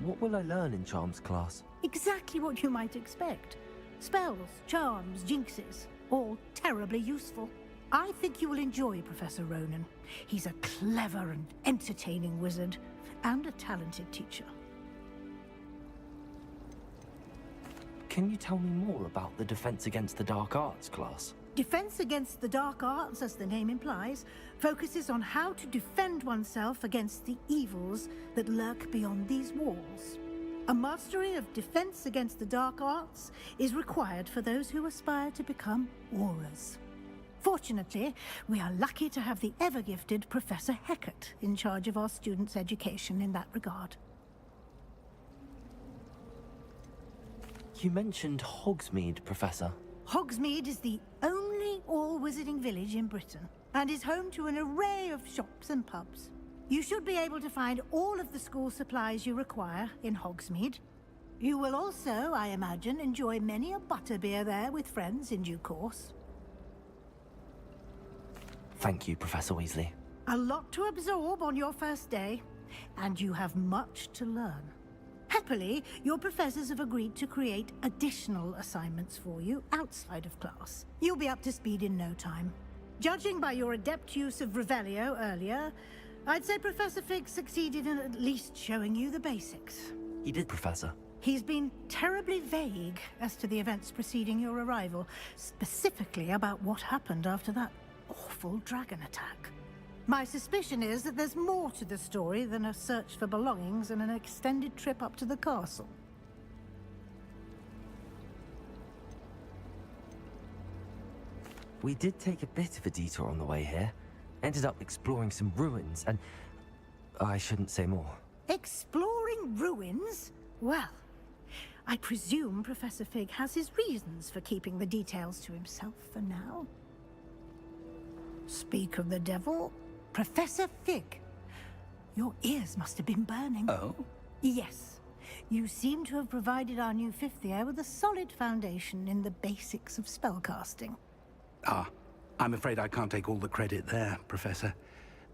What will I learn in Charms class? Exactly what you might expect. Spells, charms, jinxes, all terribly useful. I think you will enjoy Professor Ronan. He's a clever and entertaining wizard, and a talented teacher. Can you tell me more about the Defense Against the Dark Arts class? Defense Against the Dark Arts, as the name implies, focuses on how to defend oneself against the evils that lurk beyond these walls. A mastery of Defense Against the Dark Arts is required for those who aspire to become Aurors. Fortunately, we are lucky to have the ever-gifted Professor Hecat in charge of our students' education in that regard. You mentioned Hogsmeade, Professor. Hogsmeade is the only all-wizarding village in Britain, and is home to an array of shops and pubs. You should be able to find all of the school supplies you require in Hogsmeade. You will also, I imagine, enjoy many a butterbeer there with friends in due course. Thank you, Professor Weasley. A lot to absorb on your first day, and you have much to learn. Happily, your professors have agreed to create additional assignments for you outside of class. You'll be up to speed in no time. Judging by your adept use of Revelio earlier, I'd say Professor Fig succeeded in at least showing you the basics. He did, Professor. He's been terribly vague as to the events preceding your arrival, specifically about what happened after that awful dragon attack. My suspicion is that there's more to the story than a search for belongings and an extended trip up to the castle. We did take a bit of a detour on the way here. Ended up exploring some ruins and... I shouldn't say more. Exploring ruins? Well, I presume Professor Fig has his reasons for keeping the details to himself for now. Speak of the devil, Professor Fig. Your ears must have been burning. Oh? Yes. You seem to have provided our new fifth year with a solid foundation in the basics of spellcasting. Ah, I'm afraid I can't take all the credit there, Professor.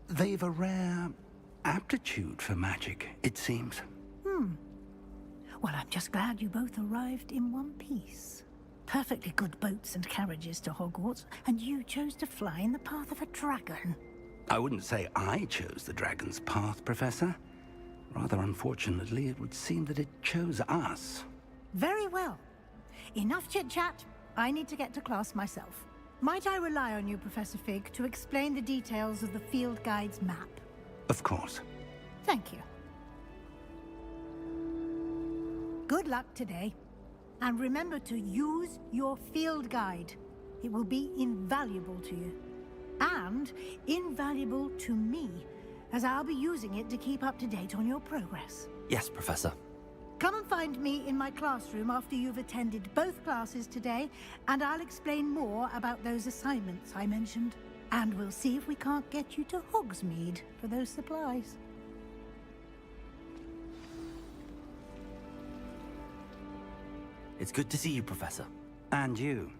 They've a rare aptitude for magic, it seems. Well, I'm just glad you both arrived in one piece. Perfectly good boats and carriages to Hogwarts, and you chose to fly in the path of a dragon. I wouldn't say I chose the dragon's path, Professor. Rather unfortunately, it would seem that it chose us. Very well. Enough chit-chat. I need to get to class myself. Might I rely on you, Professor Fig, to explain the details of the field guide's map? Of course. Thank you. Good luck today. And remember to use your field guide. It will be invaluable to you. And invaluable to me, as I'll be using it to keep up to date on your progress. Yes, Professor. Come and find me in my classroom after you've attended both classes today, and I'll explain more about those assignments I mentioned. And we'll see if we can't get you to Hogsmeade for those supplies. It's good to see you, Professor. And you.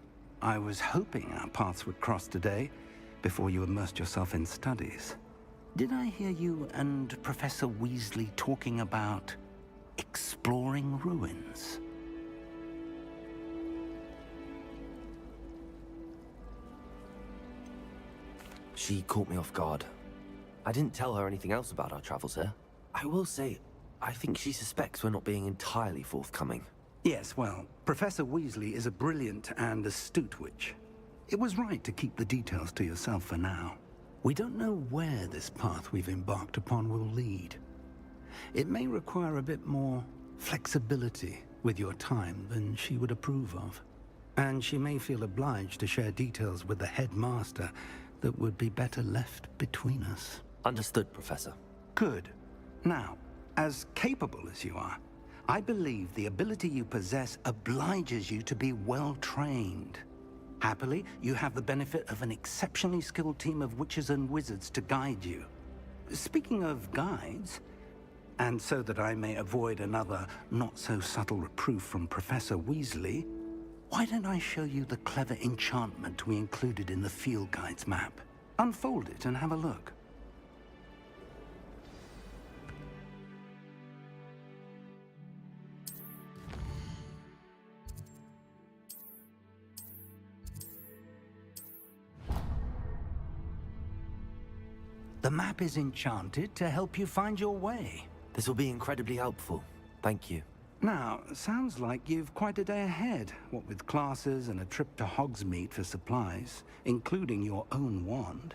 I was hoping our paths would cross today, before you immersed yourself in studies. Did I hear you and Professor Weasley talking about exploring ruins? She caught me off guard. I didn't tell her anything else about our travels here. I will say, I think she suspects we're not being entirely forthcoming. Yes, well, Professor Weasley is a brilliant and astute witch. It was right to keep the details to yourself for now. We don't know where this path we've embarked upon will lead. It may require a bit more flexibility with your time than she would approve of. And she may feel obliged to share details with the headmaster that would be better left between us. Understood, Professor. Good. Now, as capable as you are, I believe the ability you possess obliges you to be well-trained. Happily, you have the benefit of an exceptionally skilled team of witches and wizards to guide you. Speaking of guides, and so that I may avoid another not-so-subtle reproof from Professor Weasley, why don't I show you the clever enchantment we included in the field guide's map? Unfold it and have a look. The map is enchanted to help you find your way. This will be incredibly helpful. Thank you. Now, sounds like you've quite a day ahead, what with classes and a trip to Hogsmeade for supplies, including your own wand.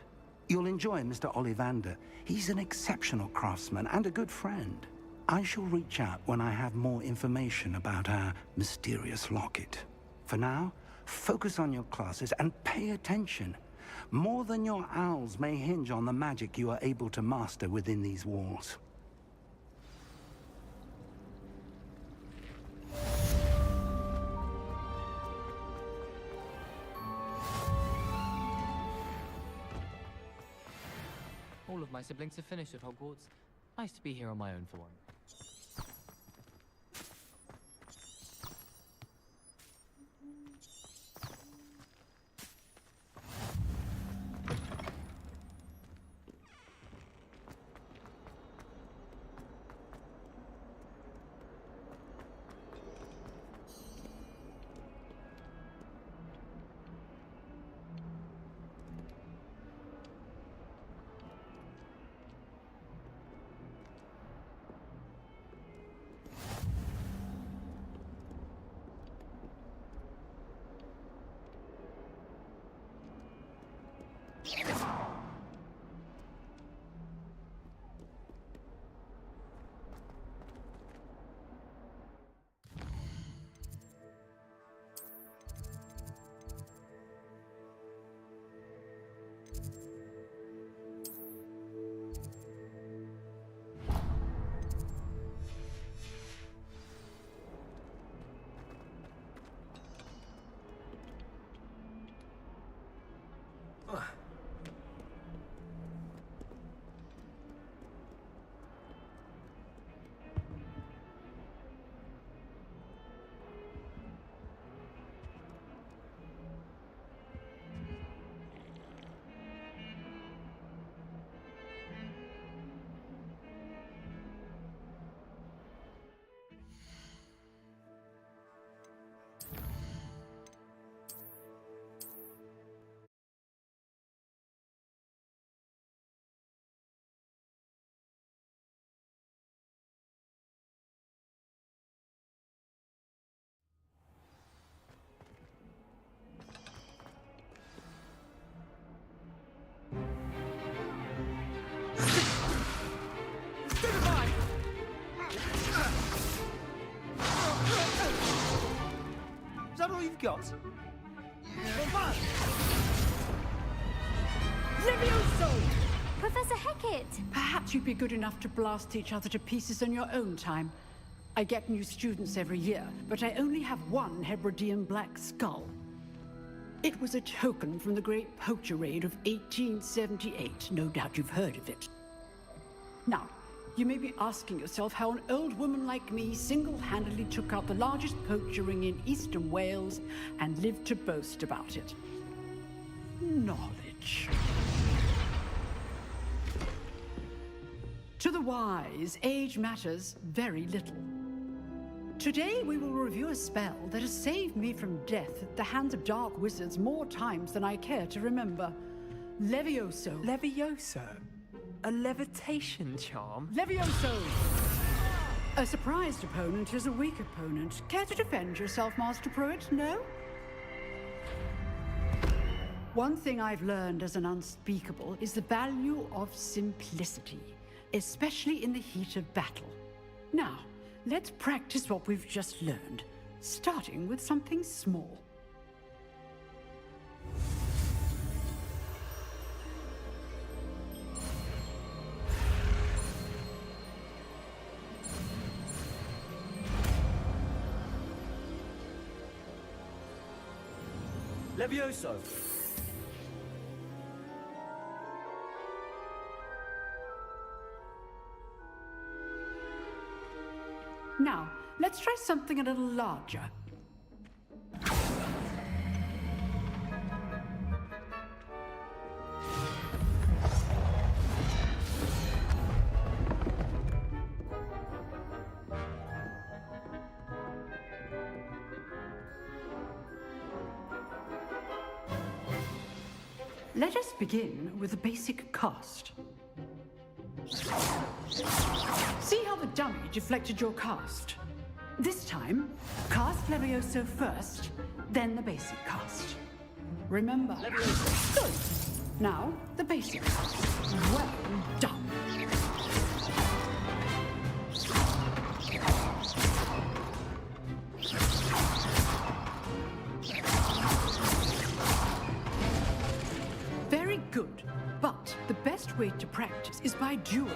You'll enjoy Mr. Ollivander. He's an exceptional craftsman and a good friend. I shall reach out when I have more information about our mysterious locket. For now, focus on your classes and pay attention. More than your owls may hinge on the magic you are able to master within these walls. All of my siblings have finished at Hogwarts. Nice to be here on my own for one. Is that all you've got? Levioso! Professor Hecat! Perhaps you'd be good enough to blast each other to pieces in your own time. I get new students every year, but I only have one Hebridean black skull. It was a token from the Great Poacher Raid of 1878. No doubt you've heard of it. Now, you may be asking yourself how an old woman like me single-handedly took out the largest poacher ring in eastern Wales and lived to boast about it. Knowledge. To the wise, age matters very little. Today we will review a spell that has saved me from death at the hands of dark wizards more times than I care to remember. Levioso. Levioso? A levitation charm? Levioso! A surprised opponent is a weak opponent. Care to defend yourself, Master Pruitt? No? One thing I've learned as an unspeakable is the value of simplicity, especially in the heat of battle. Now, let's practice what we've just learned, starting with something small. Levioso! Now, let's try something a little larger. Let us begin with the basic cast. See how the dummy deflected your cast? This time, cast Levioso first, then the basic cast. Remember. Levioso. Good. Now, the basic cast. Well done. Very good. But the best way to practice is by duel.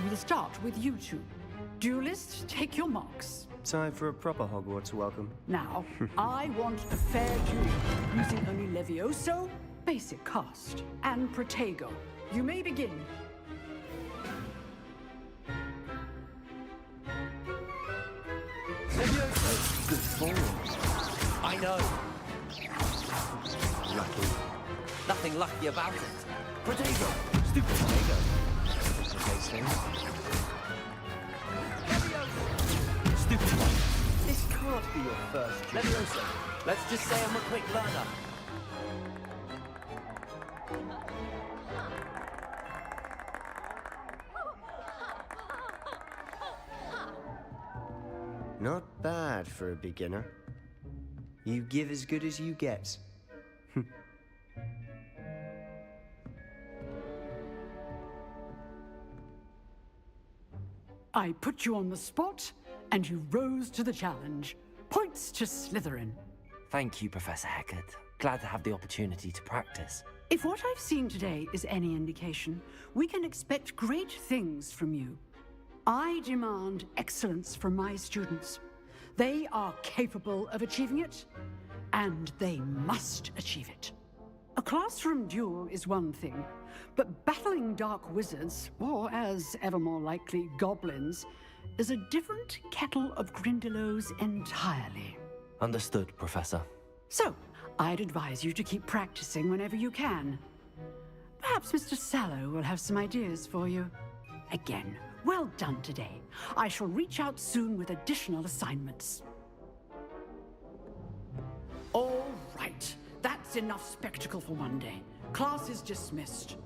We'll start with you two. Duelists, take your marks. Time for a proper Hogwarts welcome. Now, I want a fair duel, using only Levioso, basic cast, and Protego. You may begin. Levioso! Good form. I know. Lucky. Nothing lucky about it. Protego! Stupid Protego. Case things. Stupid one. This can't be your first job. Levioso, let's just say I'm a quick learner. Not bad for a beginner. You give as good as you get. I put you on the spot, and you rose to the challenge. Points to Slytherin. Thank you, Professor Hecat. Glad to have the opportunity to practice. If what I've seen today is any indication, we can expect great things from you. I demand excellence from my students. They are capable of achieving it, and they must achieve it. A classroom duel is one thing, but battling dark wizards, or as ever more likely, goblins, is a different kettle of Grindylows entirely. Understood, Professor. So, I'd advise you to keep practicing whenever you can. Perhaps Mr. Sallow will have some ideas for you. Again, well done today. I shall reach out soon with additional assignments. All right. That's enough spectacle for one day. Class is dismissed.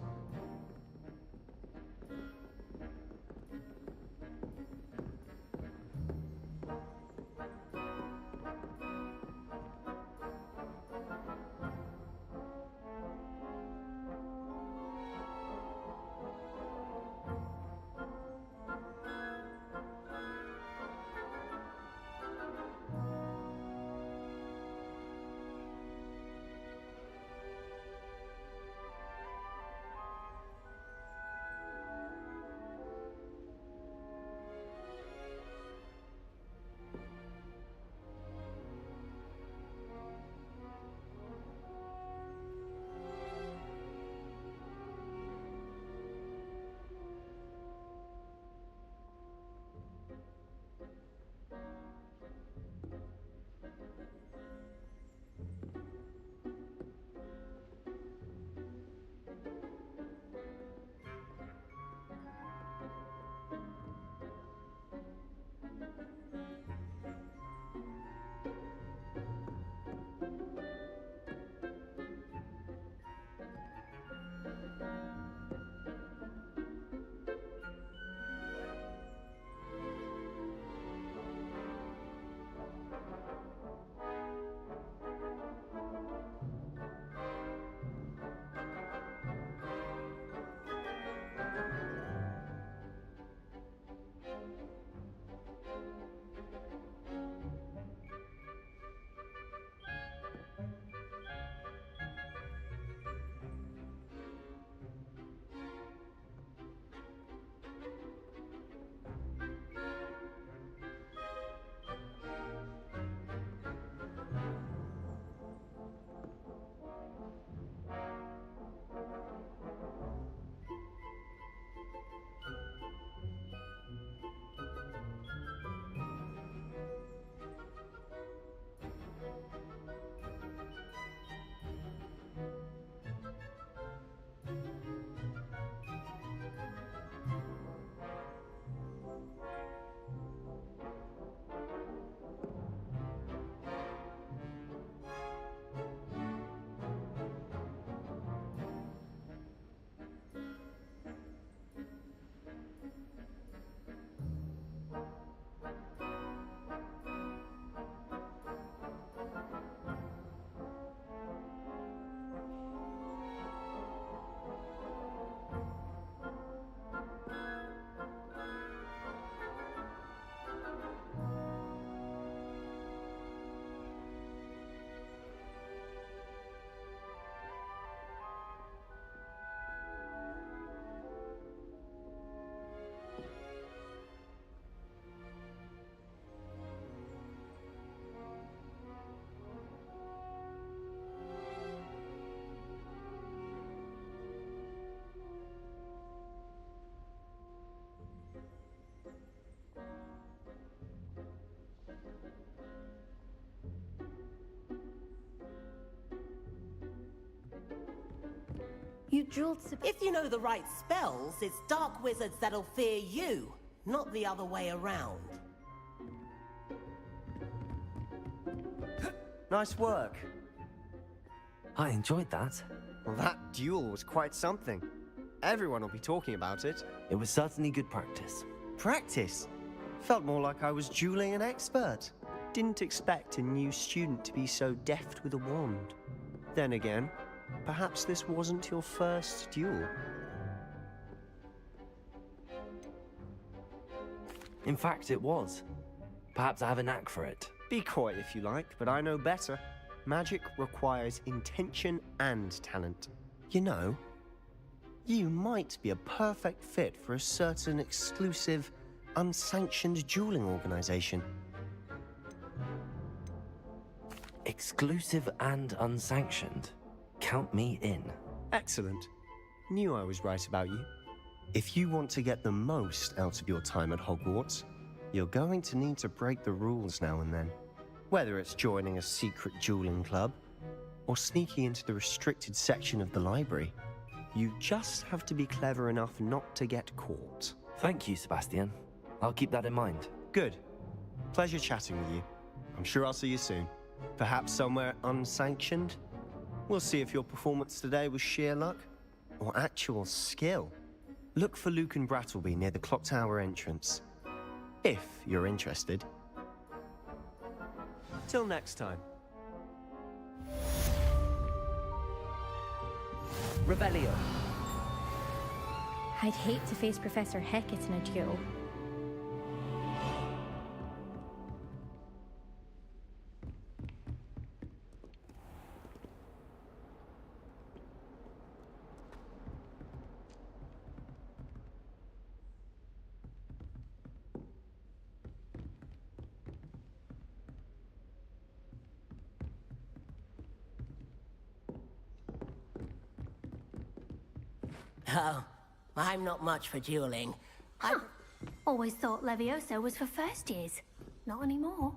dueled If you know the right spells, it's dark wizards that'll fear you, not the other way around. Nice work. I enjoyed that. Well, that duel was quite something. Everyone will be talking about it. It was certainly good practice. Practice? Felt more like I was dueling an expert. Didn't expect a new student to be so deft with a wand. Then again, perhaps this wasn't your first duel. In fact, it was. Perhaps I have a knack for it. Be coy if you like, but I know better. Magic requires intention and talent. You know, you might be a perfect fit for a certain exclusive, unsanctioned dueling organization. Exclusive and unsanctioned. Count me in. Excellent. Knew I was right about you. If you want to get the most out of your time at Hogwarts, you're going to need to break the rules now and then. Whether it's joining a secret dueling club, or sneaking into the restricted section of the library, you just have to be clever enough not to get caught. Thank you, Sebastian. I'll keep that in mind. Good. Pleasure chatting with you. I'm sure I'll see you soon. Perhaps somewhere unsanctioned? We'll see if your performance today was sheer luck, or actual skill. Look for Luke and Brattleby near the clock tower entrance. If you're interested. Till next time. Revelio. I'd hate to face Professor Hecat in a duel. Oh, I'm not much for dueling. Huh. Always thought Levioso was for first years. Not anymore.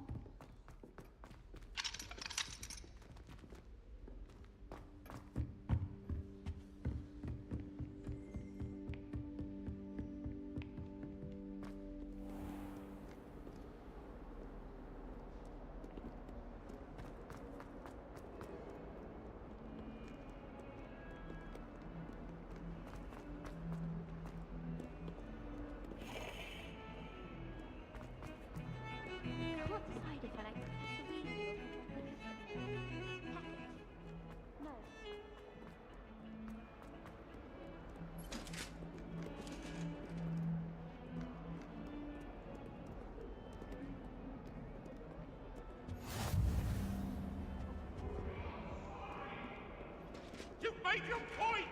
You've made your point!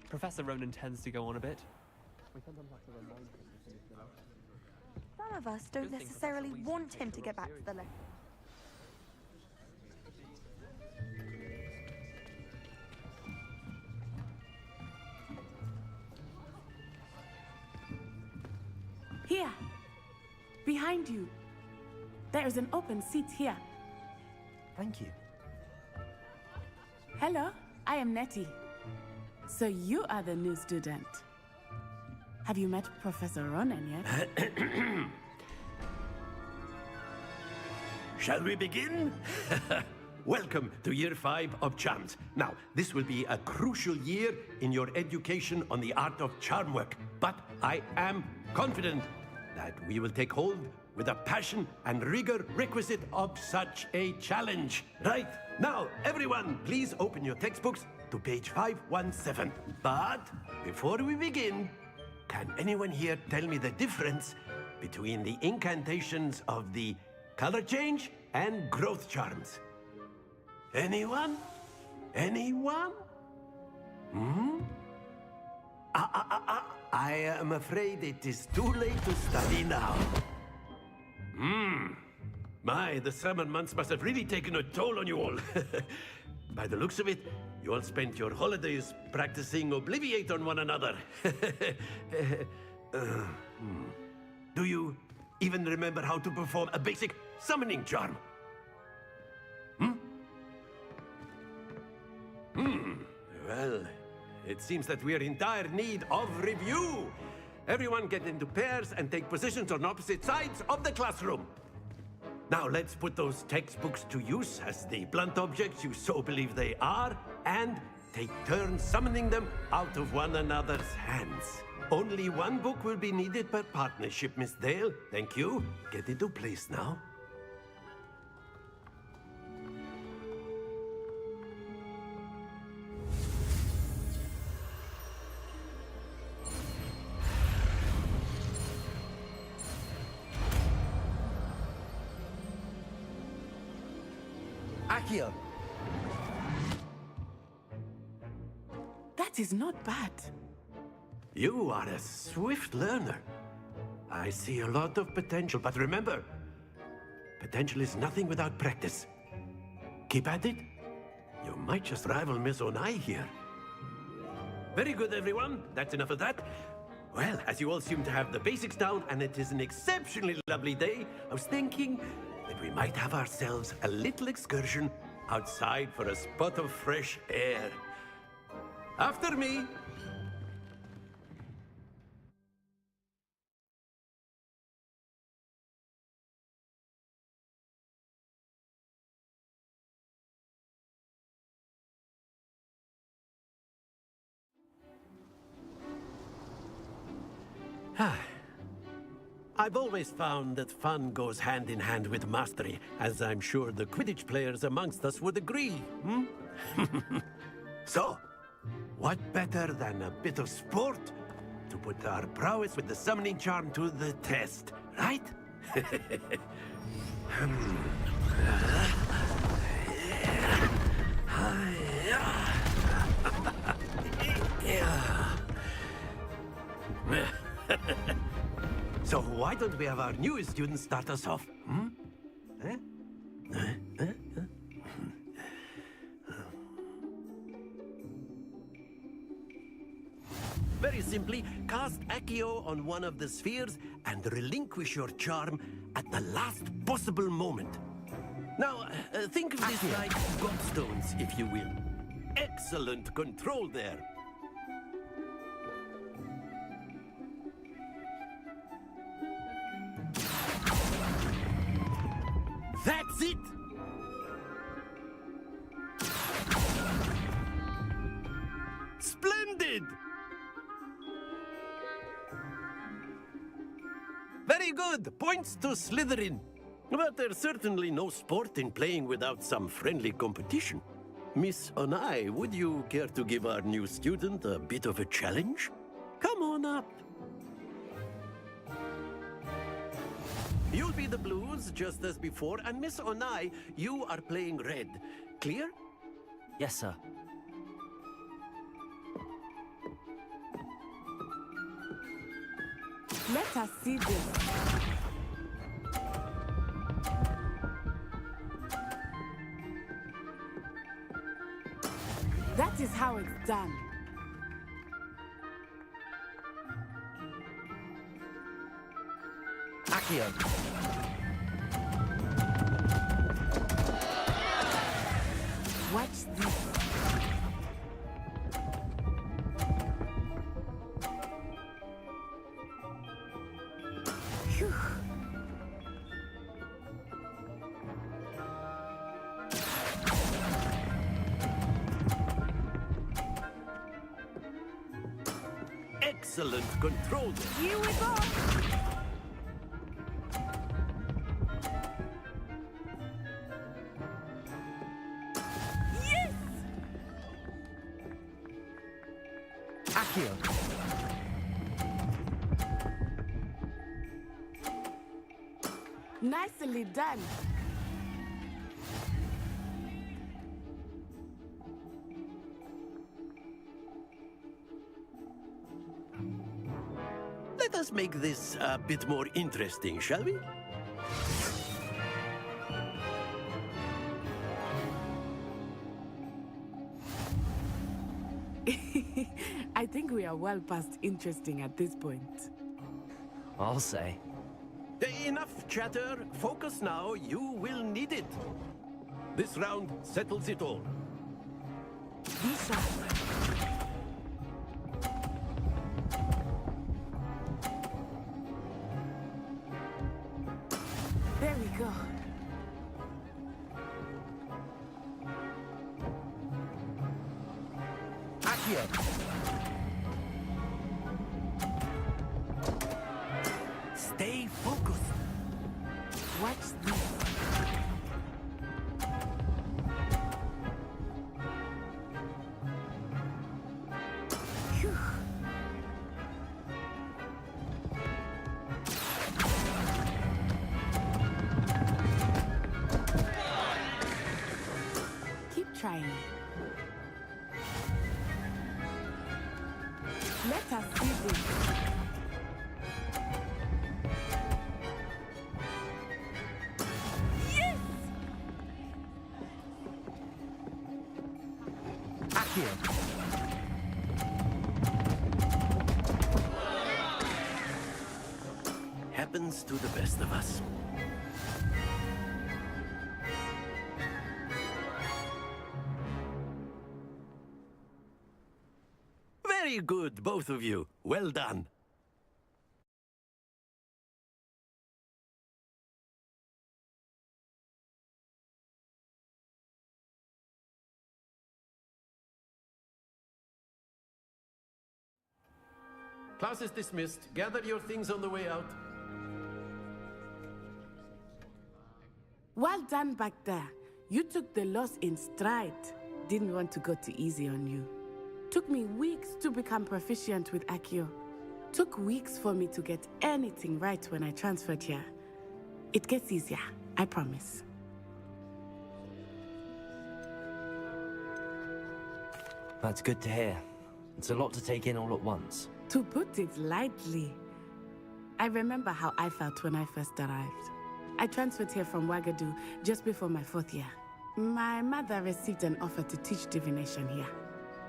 Professor Ronan tends to go on a bit. Some of us don't necessarily want him to get back to the left. Here, behind you. There is an open seat here. Thank you. Hello, I am Nettie. So you are the new student. Have you met Professor Ronan yet? Shall we begin? Welcome to Year 5 of Charms. Now, this will be a crucial year in your education on the art of charm work, but I am confident that we will take hold with the passion and rigor requisite of such a challenge. Right, now, everyone, please open your textbooks to page 517. But before we begin, can anyone here tell me the difference between the incantations of the color change and growth charms? Anyone? Anyone? Hmm? I am afraid it is too late to study now. My, the summer months must have really taken a toll on you all. By the looks of it, you all spent your holidays practicing Obliviate on one another. Do you even remember how to perform a basic summoning charm? Well, it seems that we are in dire need of review. Everyone get into pairs and take positions on opposite sides of the classroom. Now let's put those textbooks to use as the blunt objects you so believe they are, and take turns summoning them out of one another's hands. Only one book will be needed per partnership, Miss Dale. Thank you. Get into place now. Accio. That is not bad. You are a swift learner. I see a lot of potential, but remember, potential is nothing without practice. Keep at it. You might just rival Miss Onai here. Very good, everyone. That's enough of that. Well, as you all seem to have the basics down, and it is an exceptionally lovely day, I was thinking that we might have ourselves a little excursion outside for a spot of fresh air. After me. I've always found that fun goes hand in hand with mastery, as I'm sure the Quidditch players amongst us would agree, So, what better than a bit of sport to put our prowess with the summoning charm to the test, right? So why don't we have our newest student start us off? Very simply, cast Accio on one of the spheres and relinquish your charm at the last possible moment. Now, think of this like gobstones, if you will. Excellent control there. That's it! Splendid! Very good! Points to Slytherin. But there's certainly no sport in playing without some friendly competition. Miss Onai, would you care to give our new student a bit of a challenge? Come on up. You'll be the blues, just as before, and Miss Onai, you are playing red. Clear? Yes, sir. Let us see this. That is how it's done. Accio. Watch this. Phew. Excellent control. Here we go. Accio. Nicely done. us make this a bit more interesting, shall we? I think we are well past interesting at this point. I'll say. Enough chatter. Focus now. You will need it. This round settles it all. Be sharp. There we go. Accio! Stay focused. Watch this. Phew. Keep trying. Let us see this. Happens to the best of us. Very good, both of you. Well done. Class is dismissed. Gather your things on the way out. Well done back there. You took the loss in stride. Didn't want to go too easy on you. Took me weeks to become proficient with Accio. Took weeks for me to get anything right when I transferred here. It gets easier, I promise. That's good to hear. It's a lot to take in all at once. To put it lightly, I remember how I felt when I first arrived. I transferred here from Wagadu just before my 4th year. My mother received an offer to teach divination here.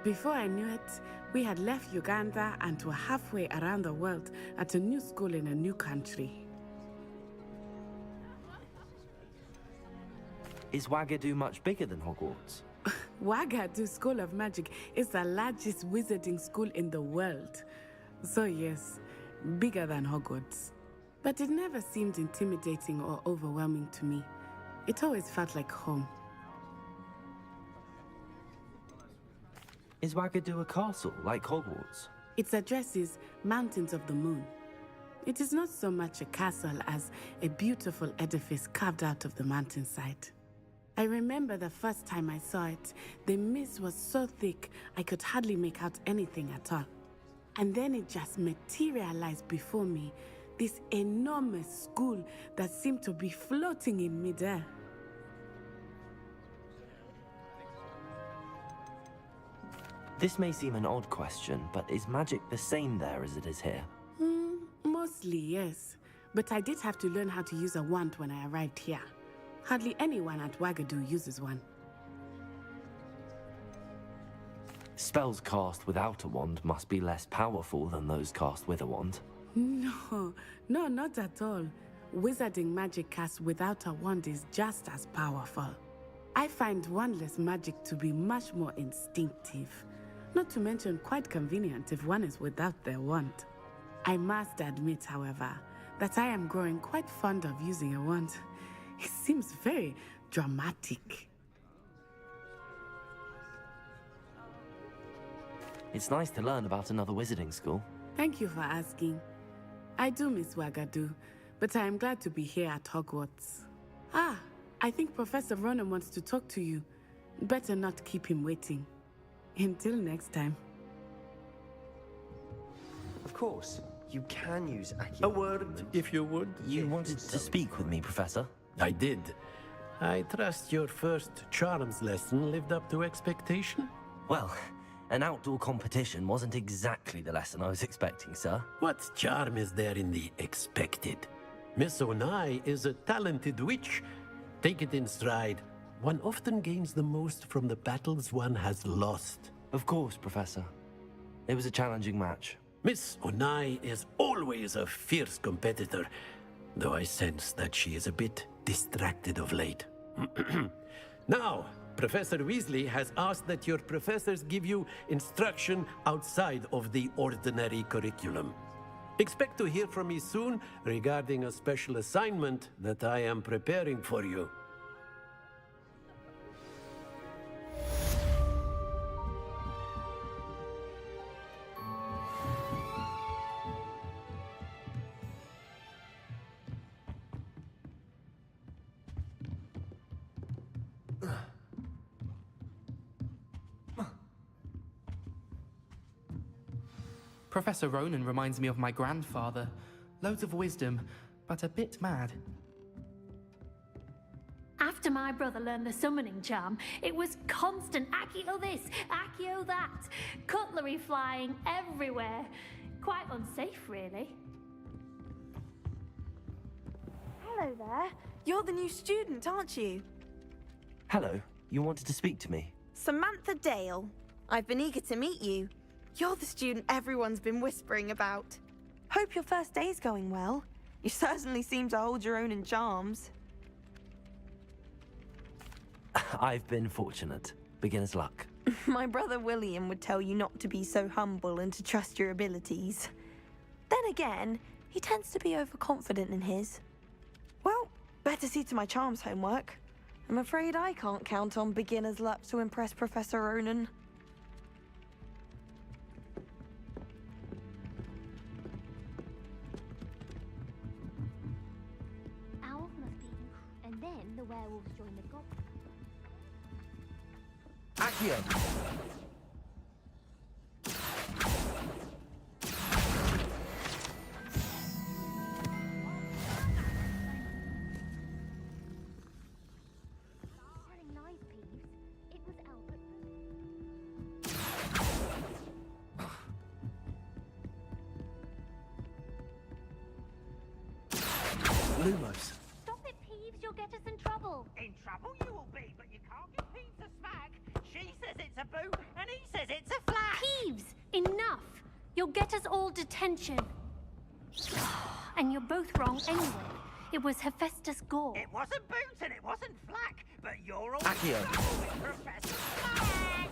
Before I knew it, we had left Uganda and were halfway around the world at a new school in a new country. Is Wagadu much bigger than Hogwarts? Wagadu School of Magic is the largest wizarding school in the world. So yes, bigger than Hogwarts. But it never seemed intimidating or overwhelming to me. It always felt like home. Is Wagadu a castle, like Hogwarts? Its address is Mountains of the Moon. It is not so much a castle as a beautiful edifice carved out of the mountainside. I remember the first time I saw it, the mist was so thick I could hardly make out anything at all. And then it just materialized before me, this enormous school that seemed to be floating in midair. This may seem an odd question, but is magic the same there as it is here? Mostly, yes. But I did have to learn how to use a wand when I arrived here. Hardly anyone at Wagadu uses one. Spells cast without a wand must be less powerful than those cast with a wand. No, not at all. Wizarding magic cast without a wand is just as powerful. I find wandless magic to be much more instinctive. Not to mention quite convenient if one is without their wand. I must admit, however, that I am growing quite fond of using a wand. It seems very dramatic. It's nice to learn about another wizarding school. Thank you for asking. I do miss Wagadu, but I am glad to be here at Hogwarts. I think Professor Ronan wants to talk to you. Better not keep him waiting. Until next time. Of course, you can use Accio. A word, if you would. You wanted to speak with me, Professor? I did. I trust your first charms lesson lived up to expectation? Well, An outdoor competition wasn't exactly the lesson I was expecting, sir. What charm is there in the expected? Miss Onai is a talented witch. Take it in stride. One often gains the most from the battles one has lost. Of course, Professor. It was a challenging match. Miss Onai is always a fierce competitor, though I sense that she is a bit distracted of late. Now, Professor Weasley has asked that your professors give you instruction outside of the ordinary curriculum. Expect to hear from me soon regarding a special assignment that I am preparing for you. Professor Ronan reminds me of my grandfather. Loads of wisdom, but a bit mad. After my brother learned the summoning charm, it was constant Accio this, Accio that. Cutlery flying everywhere. Quite unsafe, really. Hello there. You're the new student, aren't you? Hello, you wanted to speak to me? Samantha Dale. I've been eager to meet you. You're the student everyone's been whispering about. Hope your first day's going well. You certainly seem to hold your own in charms. I've been fortunate. Beginner's luck. My brother William would tell you not to be so humble and to trust your abilities. Then again, he tends to be overconfident in his. Well, better see to my charms homework. I'm afraid I can't count on beginner's luck to impress Professor Ronan. Owls must be... And then the werewolves join the goblins. Accio! Lumos. Stop it, Peeves. You'll get us in trouble. In trouble you will be, but you can't give Peeves a smack. She says it's a boot, and he says it's a flat. Peeves, enough. You'll get us all detention. And you're both wrong anyway. It was Hephaestus Gore. It wasn't boot and it wasn't flack, but you're all Accio. with Professor Flack.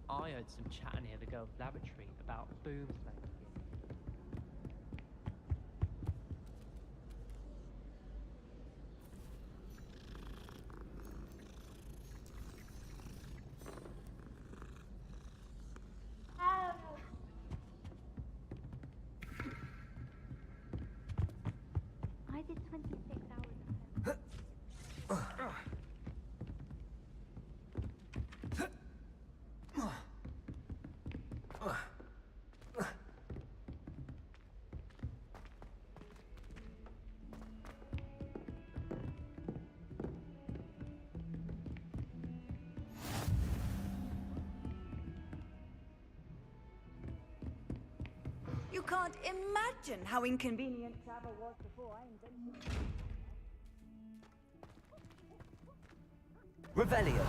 I heard some chat near the girls' laboratory about booms playing. I did 26 hours of it. You can't imagine how inconvenient travel was before I invented it. Revelio.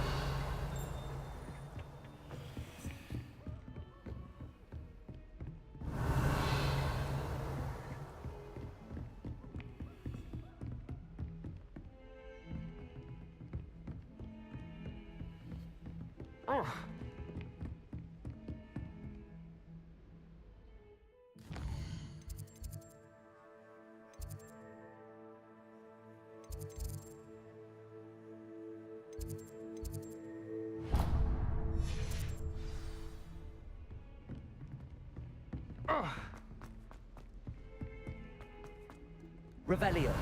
Revelio.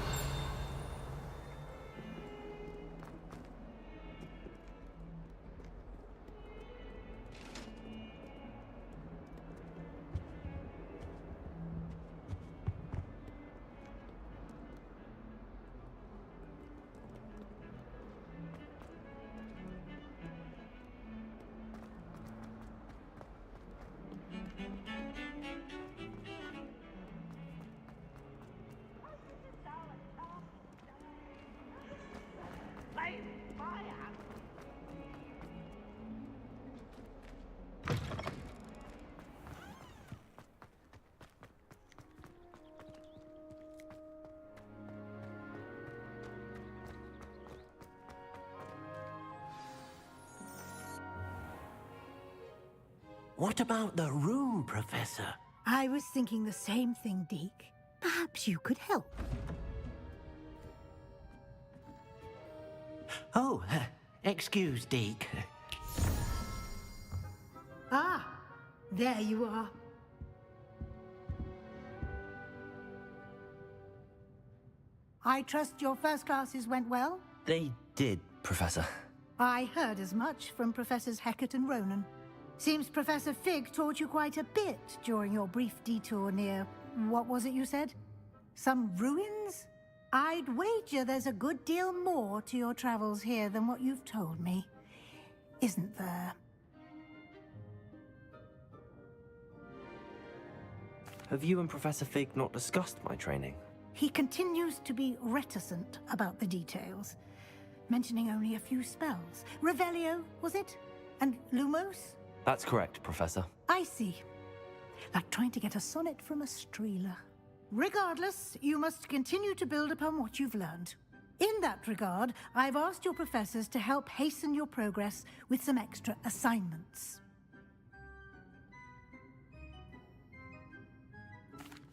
What about the room, Professor? I was thinking the same thing, Deke. Perhaps you could help. Oh, excuse, Deke. Ah, there you are. I trust your first classes went well? They did, Professor. I heard as much from Professors Hecat and Ronan. Seems Professor Fig taught you quite a bit during your brief detour near... what was it you said? Some ruins? I'd wager there's a good deal more to your travels here than what you've told me. Isn't there? Have you and Professor Fig not discussed my training? He continues to be reticent about the details, mentioning only a few spells. Revelio, was it? And Lumos? That's correct, Professor. I see. Like trying to get a sonnet from a streeler. Regardless, you must continue to build upon what you've learned. In that regard, I've asked your professors to help hasten your progress with some extra assignments.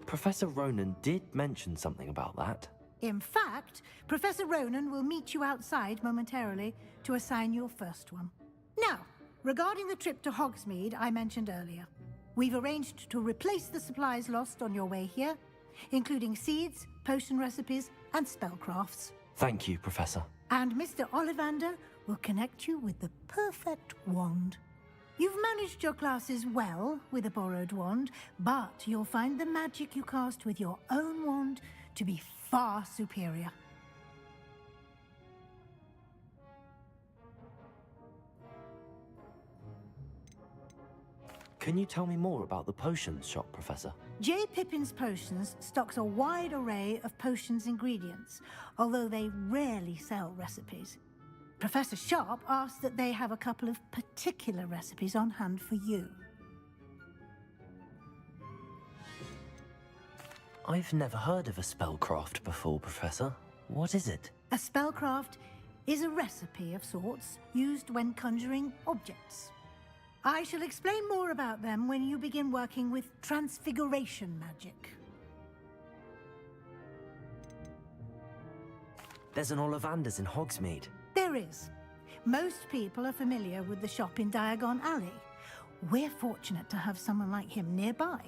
Professor Ronan did mention something about that. In fact, Professor Ronan will meet you outside momentarily to assign your first one. Now, regarding the trip to Hogsmeade I mentioned earlier, we've arranged to replace the supplies lost on your way here, including seeds, potion recipes, and spellcrafts. Thank you, Professor. And Mr. Ollivander will connect you with the perfect wand. You've managed your classes well with a borrowed wand, but you'll find the magic you cast with your own wand to be far superior. Can you tell me more about the potions shop, Professor? J. Pippin's Potions stocks a wide array of potions ingredients, although they rarely sell recipes. Professor Sharp asked that they have a couple of particular recipes on hand for you. I've never heard of a spellcraft before, Professor. What is it? A spellcraft is a recipe of sorts used when conjuring objects. I shall explain more about them when you begin working with transfiguration magic. There's an Ollivander's in Hogsmeade. There is. Most people are familiar with the shop in Diagon Alley. We're fortunate to have someone like him nearby.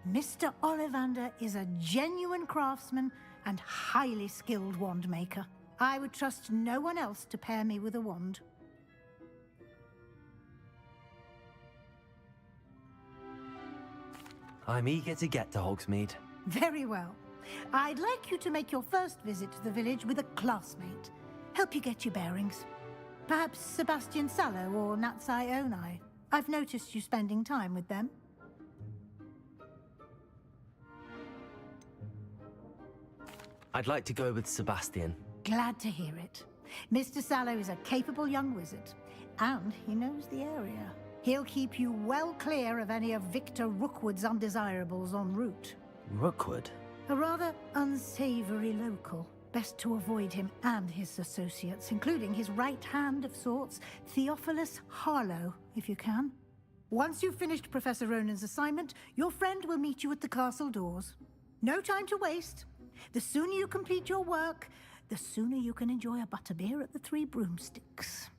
Mr. Ollivander is a genuine craftsman and highly skilled wand maker. I would trust no one else to pair me with a wand. I'm eager to get to Hogsmeade. Very well. I'd like you to make your first visit to the village with a classmate. Help you get your bearings. Perhaps Sebastian Sallow or Natsai Onai. I've noticed you spending time with them. I'd like to go with Sebastian. Glad to hear it. Mr. Sallow is a capable young wizard, and he knows the area. He'll keep you well clear of any of Victor Rookwood's undesirables en route. Rookwood? A rather unsavory local. Best to avoid him and his associates, including his right hand of sorts, Theophilus Harlow, if you can. Once you've finished Professor Ronan's assignment, your friend will meet you at the castle doors. No time to waste. The sooner you complete your work, the sooner you can enjoy a butterbeer at the Three Broomsticks.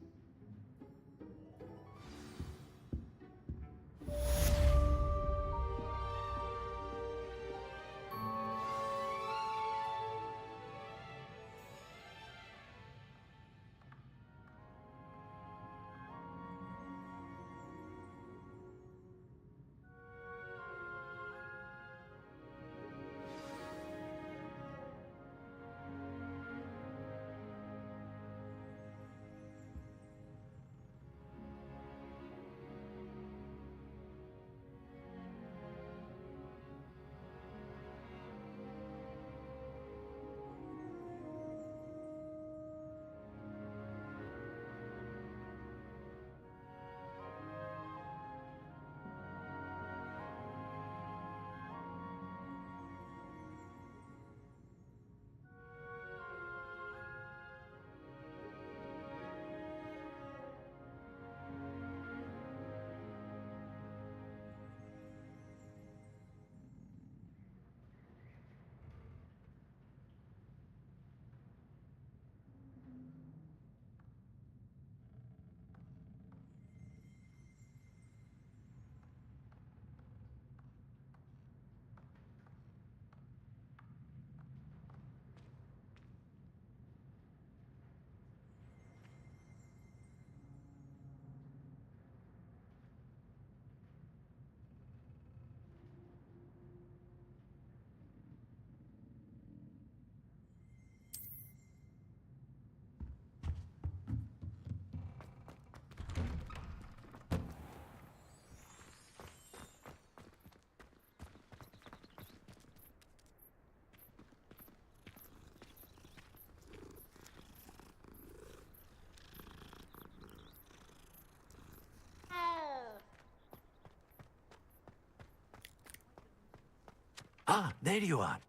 Ah, there you are.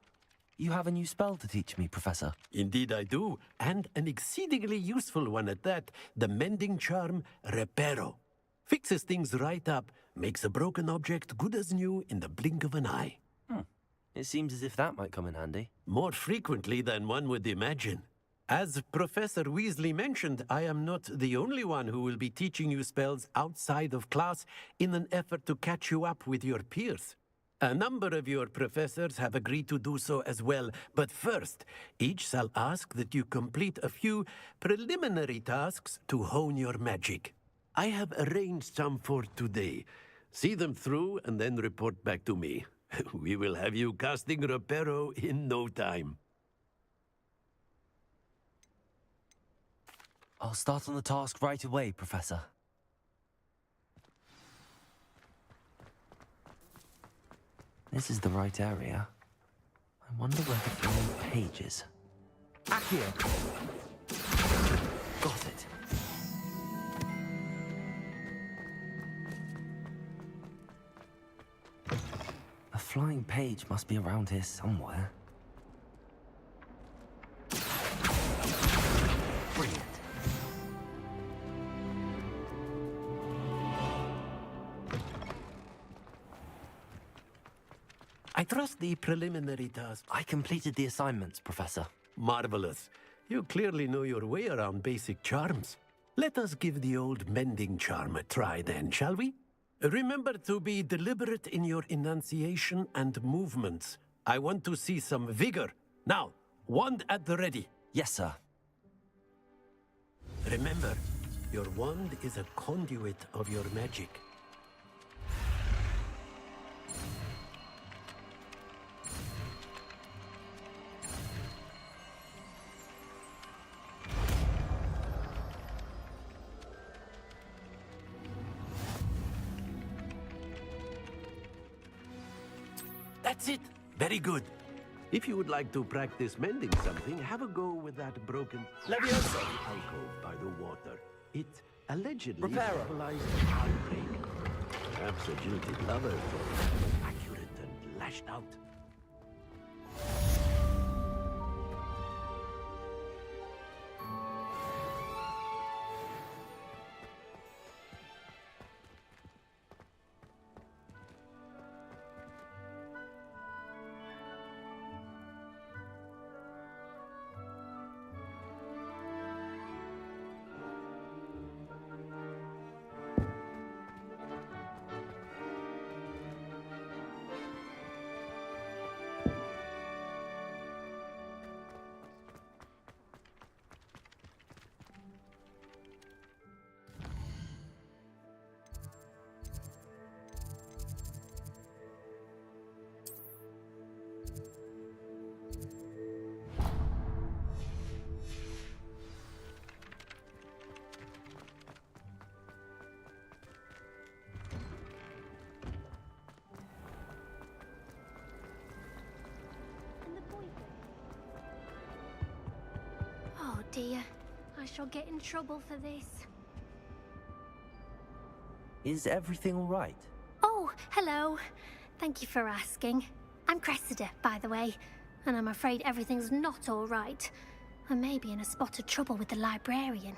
You have a new spell to teach me, Professor. Indeed I do, and an exceedingly useful one at that. The mending charm, Reparo. Fixes things right up, makes a broken object good as new in the blink of an eye. It seems as if that might come in handy. More frequently than one would imagine. As Professor Weasley mentioned, I am not the only one who will be teaching you spells outside of class in an effort to catch you up with your peers. A number of your professors have agreed to do so as well, but first, each shall ask that you complete a few preliminary tasks to hone your magic. I have arranged some for today. See them through and then report back to me. We will have you casting Reparo in no time. I'll start on the task right away, Professor. This is the right area. I wonder where the flying page is. Accio! Got it. A flying page must be around here somewhere. Brilliant. I trust the preliminary task. I completed the assignments, Professor. Marvelous. You clearly know your way around basic charms. Let us give the old mending charm a try then, shall we? Remember to be deliberate in your enunciation and movements. I want to see some vigor. Now, wand at the ready. Yes, sir. Remember, your wand is a conduit of your magic. That's it. Very good. If you would like to practice mending something, have a go with that broken Levioso! alcove by the water. It allegedly Reparo. symbolized a heartbreak. Perhaps a jilted lover for accurate and lashed out. Oh dear, I shall get in trouble for this. Is everything all right? Oh, hello. Thank you for asking. I'm Cressida, by the way, and I'm afraid everything's not all right. I may be in a spot of trouble with the librarian.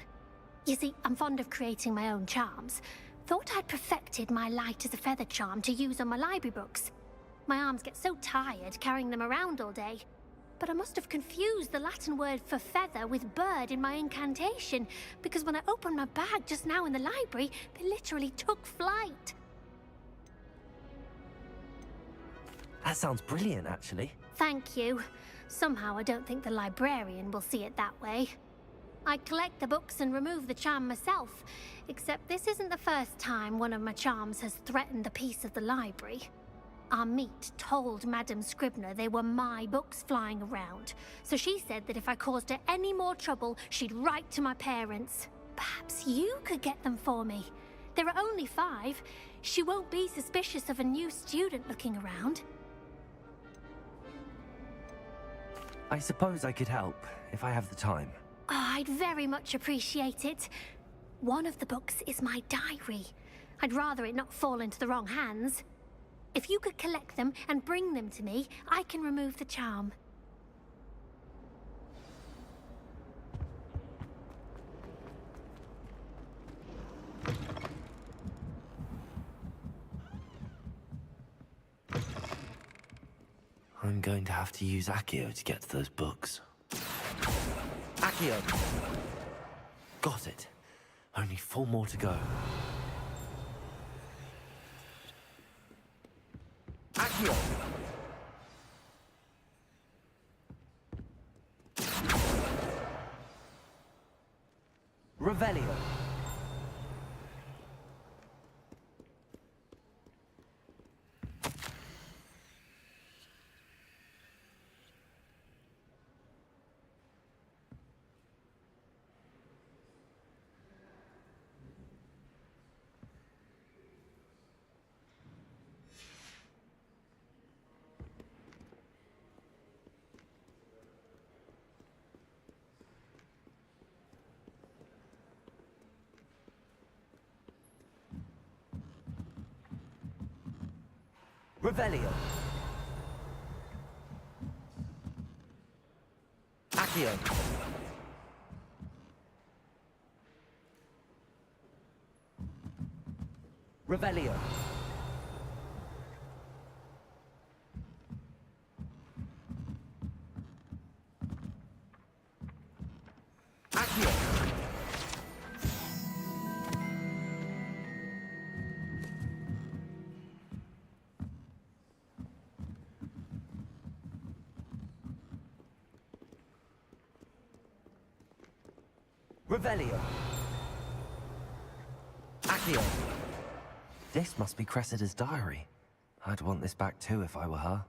You see, I'm fond of creating my own charms. Thought I'd perfected my light as a feather charm to use on my library books. My arms get so tired carrying them around all day. But I must have confused the Latin word for feather with bird in my incantation, because when I opened my bag just now in the library, they literally took flight. That sounds brilliant, actually. Thank you. Somehow I don't think the librarian will see it that way. I collect the books and remove the charm myself, except this isn't the first time one of my charms has threatened the peace of the library. Our meet told Madame Scribner they were my books flying around, so she said that if I caused her any more trouble, she'd write to my parents. Perhaps you could get them for me. There are only 5. She won't be suspicious of a new student looking around. I suppose I could help, if I have the time. Oh, I'd very much appreciate it. One of the books is my diary. I'd rather it not fall into the wrong hands. If you could collect them and bring them to me, I can remove the charm. I'm going to have to use Accio to get to those books. Accio! Got it. Only 4 more to go. Accio! Revelio! Revelio. Accio. Revelio. Accio. Revelio. Accio. This must be Cressida's diary. I'd want this back too if I were her.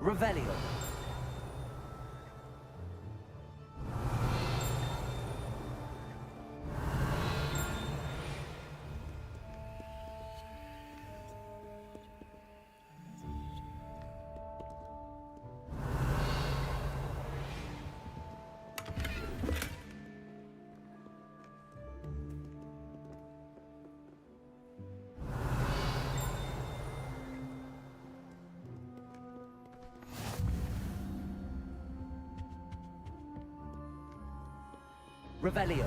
Revelio. Revelio.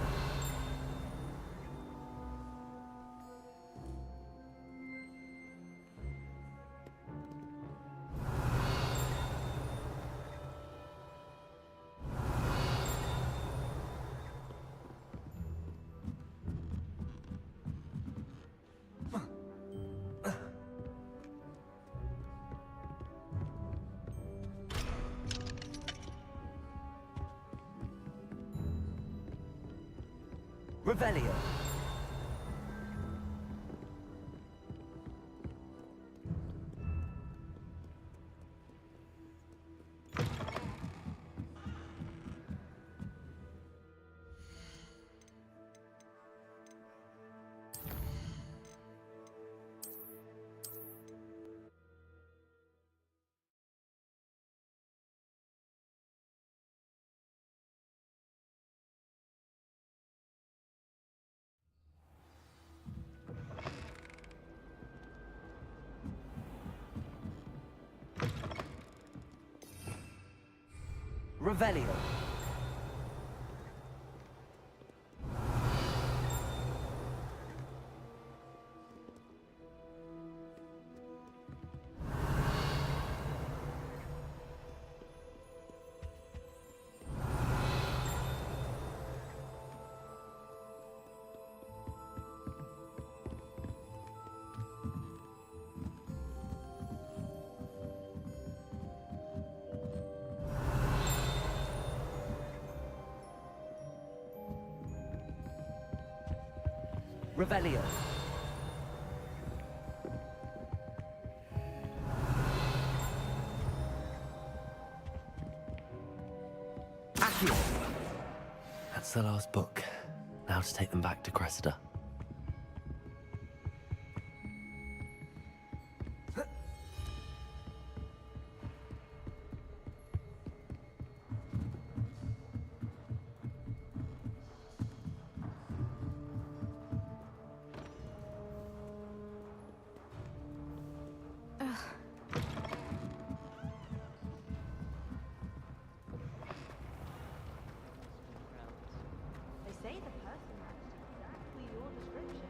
Revelio. Revelio. Revelio. to take them back to Cressida. They say the person matched exactly your description.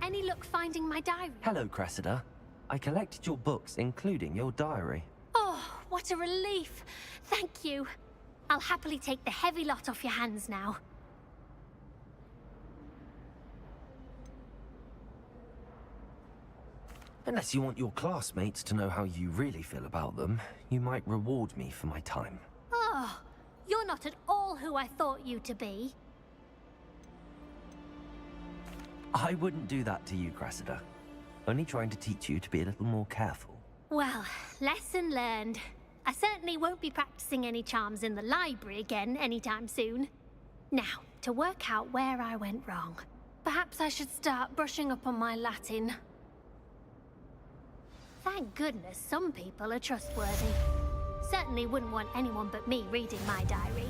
Any luck finding my diary? Hello, Cressida. I collected your books, including your diary. Oh, what a relief. Thank you. I'll happily take the heavy lot off your hands now. Unless you want your classmates to know how you really feel about them, you might reward me for my time. Oh, you're not at all who I thought you to be. I wouldn't do that to you, Cressida. Only trying to teach you to be a little more careful. Well, lesson learned. I certainly won't be practicing any charms in the library again anytime soon. Now, to work out where I went wrong. Perhaps I should start brushing up on my Latin. Thank goodness some people are trustworthy. Certainly wouldn't want anyone but me reading my diary.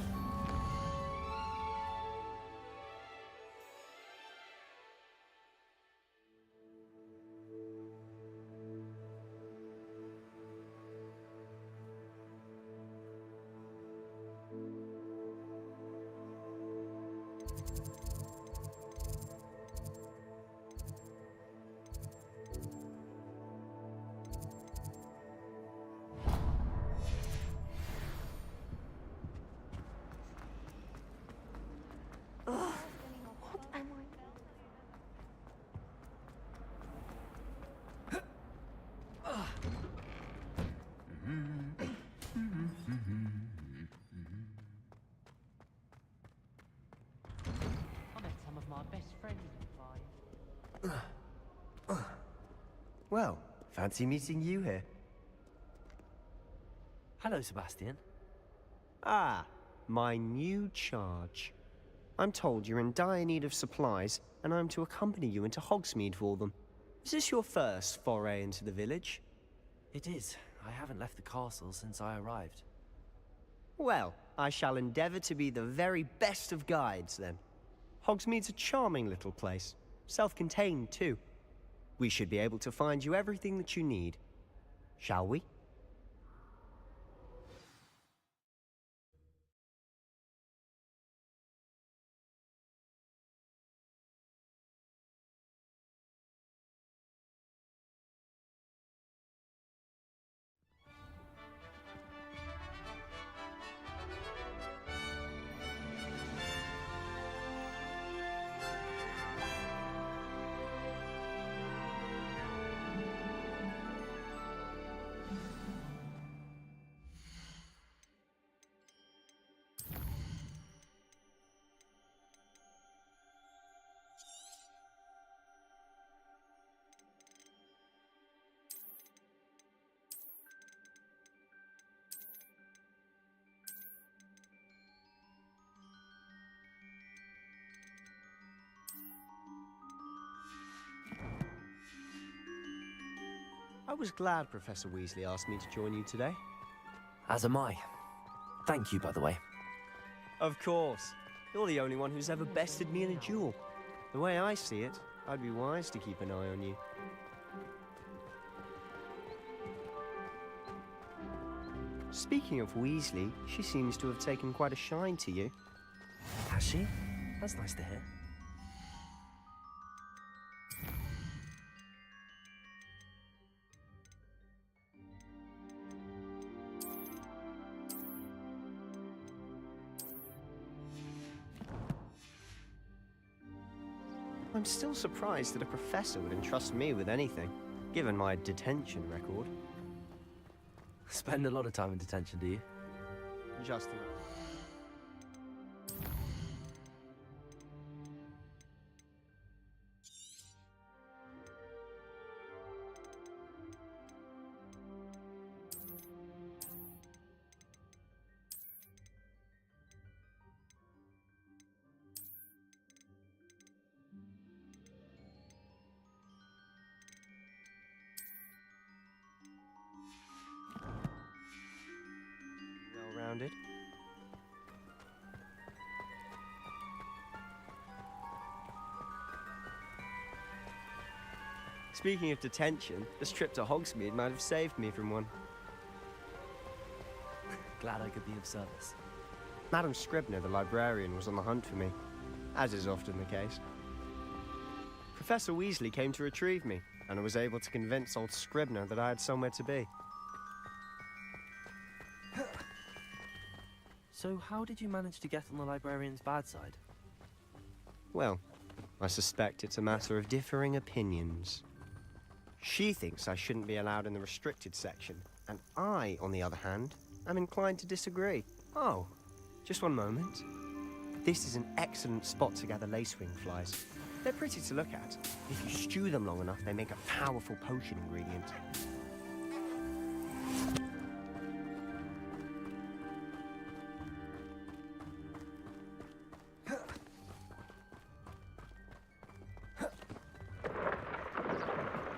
I met some of my best friends in fire. Well, fancy meeting you here. Hello, Sebastian. Ah, my new charge. I'm told you're in dire need of supplies, and I'm to accompany you into Hogsmeade for them. Is this your first foray into the village? It is. I haven't left the castle since I arrived. Well, I shall endeavor to be the very best of guides, then. Hogsmeade's a charming little place. Self-contained, too. We should be able to find you everything that you need. Shall we? I was glad Professor Weasley asked me to join you today. As am I. Thank you, by the way. Of course. You're the only one who's ever bested me in a duel. The way I see it, I'd be wise to keep an eye on you. Speaking of Weasley, she seems to have taken quite a shine to you. Has she? That's nice to hear. I'm still surprised that a professor would entrust me with anything, given my detention record. Spend a lot of time in detention, do you? Just enough. Speaking of detention, this trip to Hogsmeade might have saved me from one. Glad I could be of service. Madam Scribner, the librarian, was on the hunt for me, as is often the case. Professor Weasley came to retrieve me, and I was able to convince old Scribner that I had somewhere to be. So how did you manage to get on the librarian's bad side? Well, I suspect it's a matter of differing opinions. She thinks I shouldn't be allowed in the restricted section, and I, on the other hand, am inclined to disagree. Oh, just one moment. This is an excellent spot to gather lacewing flies. They're pretty to look at. If you stew them long enough, they make a powerful potion ingredient.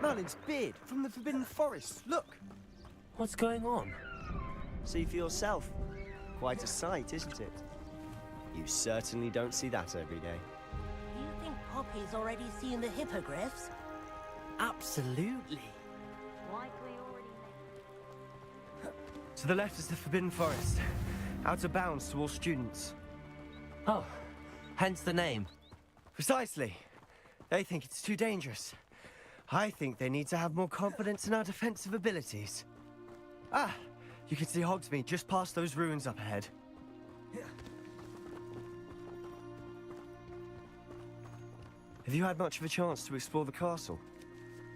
Merlin's beard from the Forbidden Forest. Look! What's going on? See for yourself. Quite a sight, isn't it? You certainly don't see that every day. You think Poppy's already seen the hippogriffs? Absolutely. Likely already. To the left is the Forbidden Forest. Out of bounds to all students. Oh, hence the name. Precisely. They think it's too dangerous. I think they need to have more confidence in our defensive abilities. Ah, you can see Hogsmeade just past those ruins up ahead. Have you had much of a chance to explore the castle?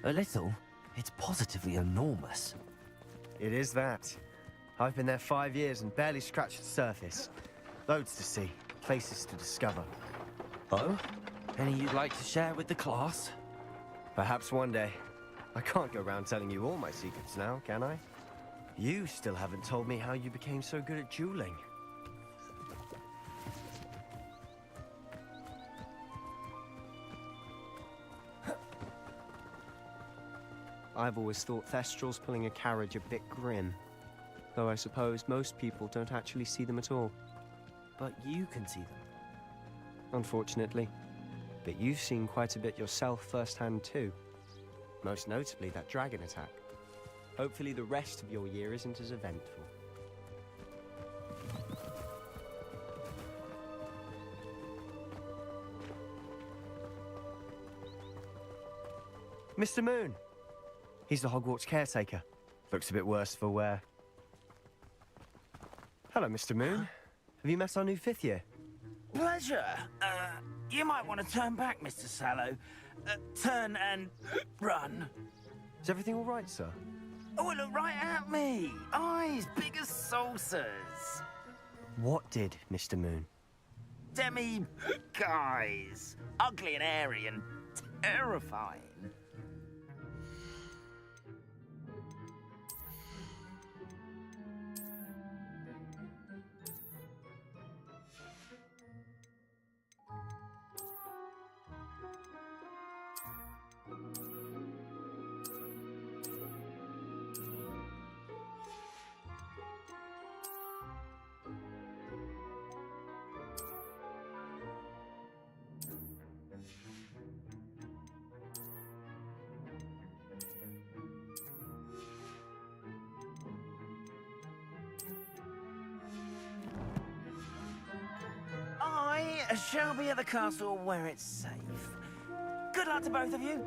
A little. It's positively enormous. It is that. I've been there 5 years and barely scratched the surface. Loads to see, places to discover. Oh? Any you'd like to share with the class? Perhaps one day. I can't go around telling you all my secrets now, can I? You still haven't told me how you became so good at dueling. I've always thought Thestrals pulling a carriage a bit grim. Though I suppose most people don't actually see them at all. But you can see them. Unfortunately. But you've seen quite a bit yourself firsthand too. Most notably that dragon attack. Hopefully the rest of your year isn't as eventful. Mr. Moon! He's the Hogwarts caretaker. Looks a bit worse for wear. Hello, Mr. Moon. Have you met our new 5th year? Pleasure. You might want to turn back, Mr. Sallow. Turn and run. Is everything all right, sir? Oh, look right at me. Eyes big as saucers. What did, Mr. Moon? Guys. Ugly and airy and terrifying. I shall be at the castle where it's safe. Good luck to both of you.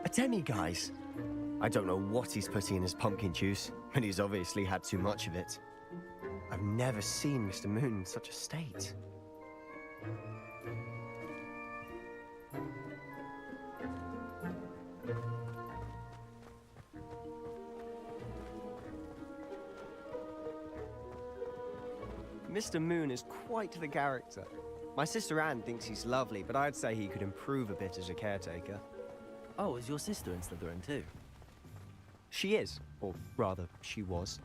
A demi-guise? I don't know what he's putting in his pumpkin juice, but he's obviously had too much of it. I've never seen Mr. Moon in such a state. Mr. Moon is quite the character. My sister Anne thinks he's lovely, but I'd say he could improve a bit as a caretaker. Oh, is your sister in Slytherin too? She is, or rather, she was.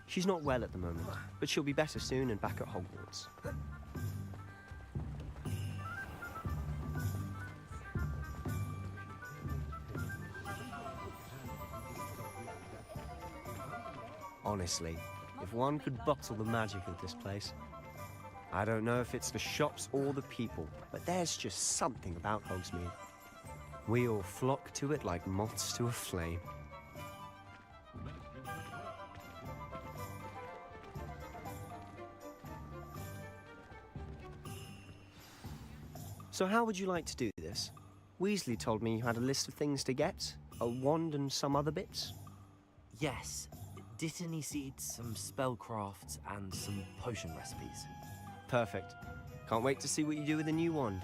She's not well at the moment, but she'll be better soon and back at Hogwarts. Honestly, if one could bottle the magic of this place. I don't know if it's the shops or the people, but there's just something about Hogsmeade. We all flock to it like moths to a flame. So how would you like to do this? Weasley told me you had a list of things to get, a wand and some other bits. Yes. Didn't he seed some spellcrafts and some potion recipes? Perfect. Can't wait to see what you do with the new wand.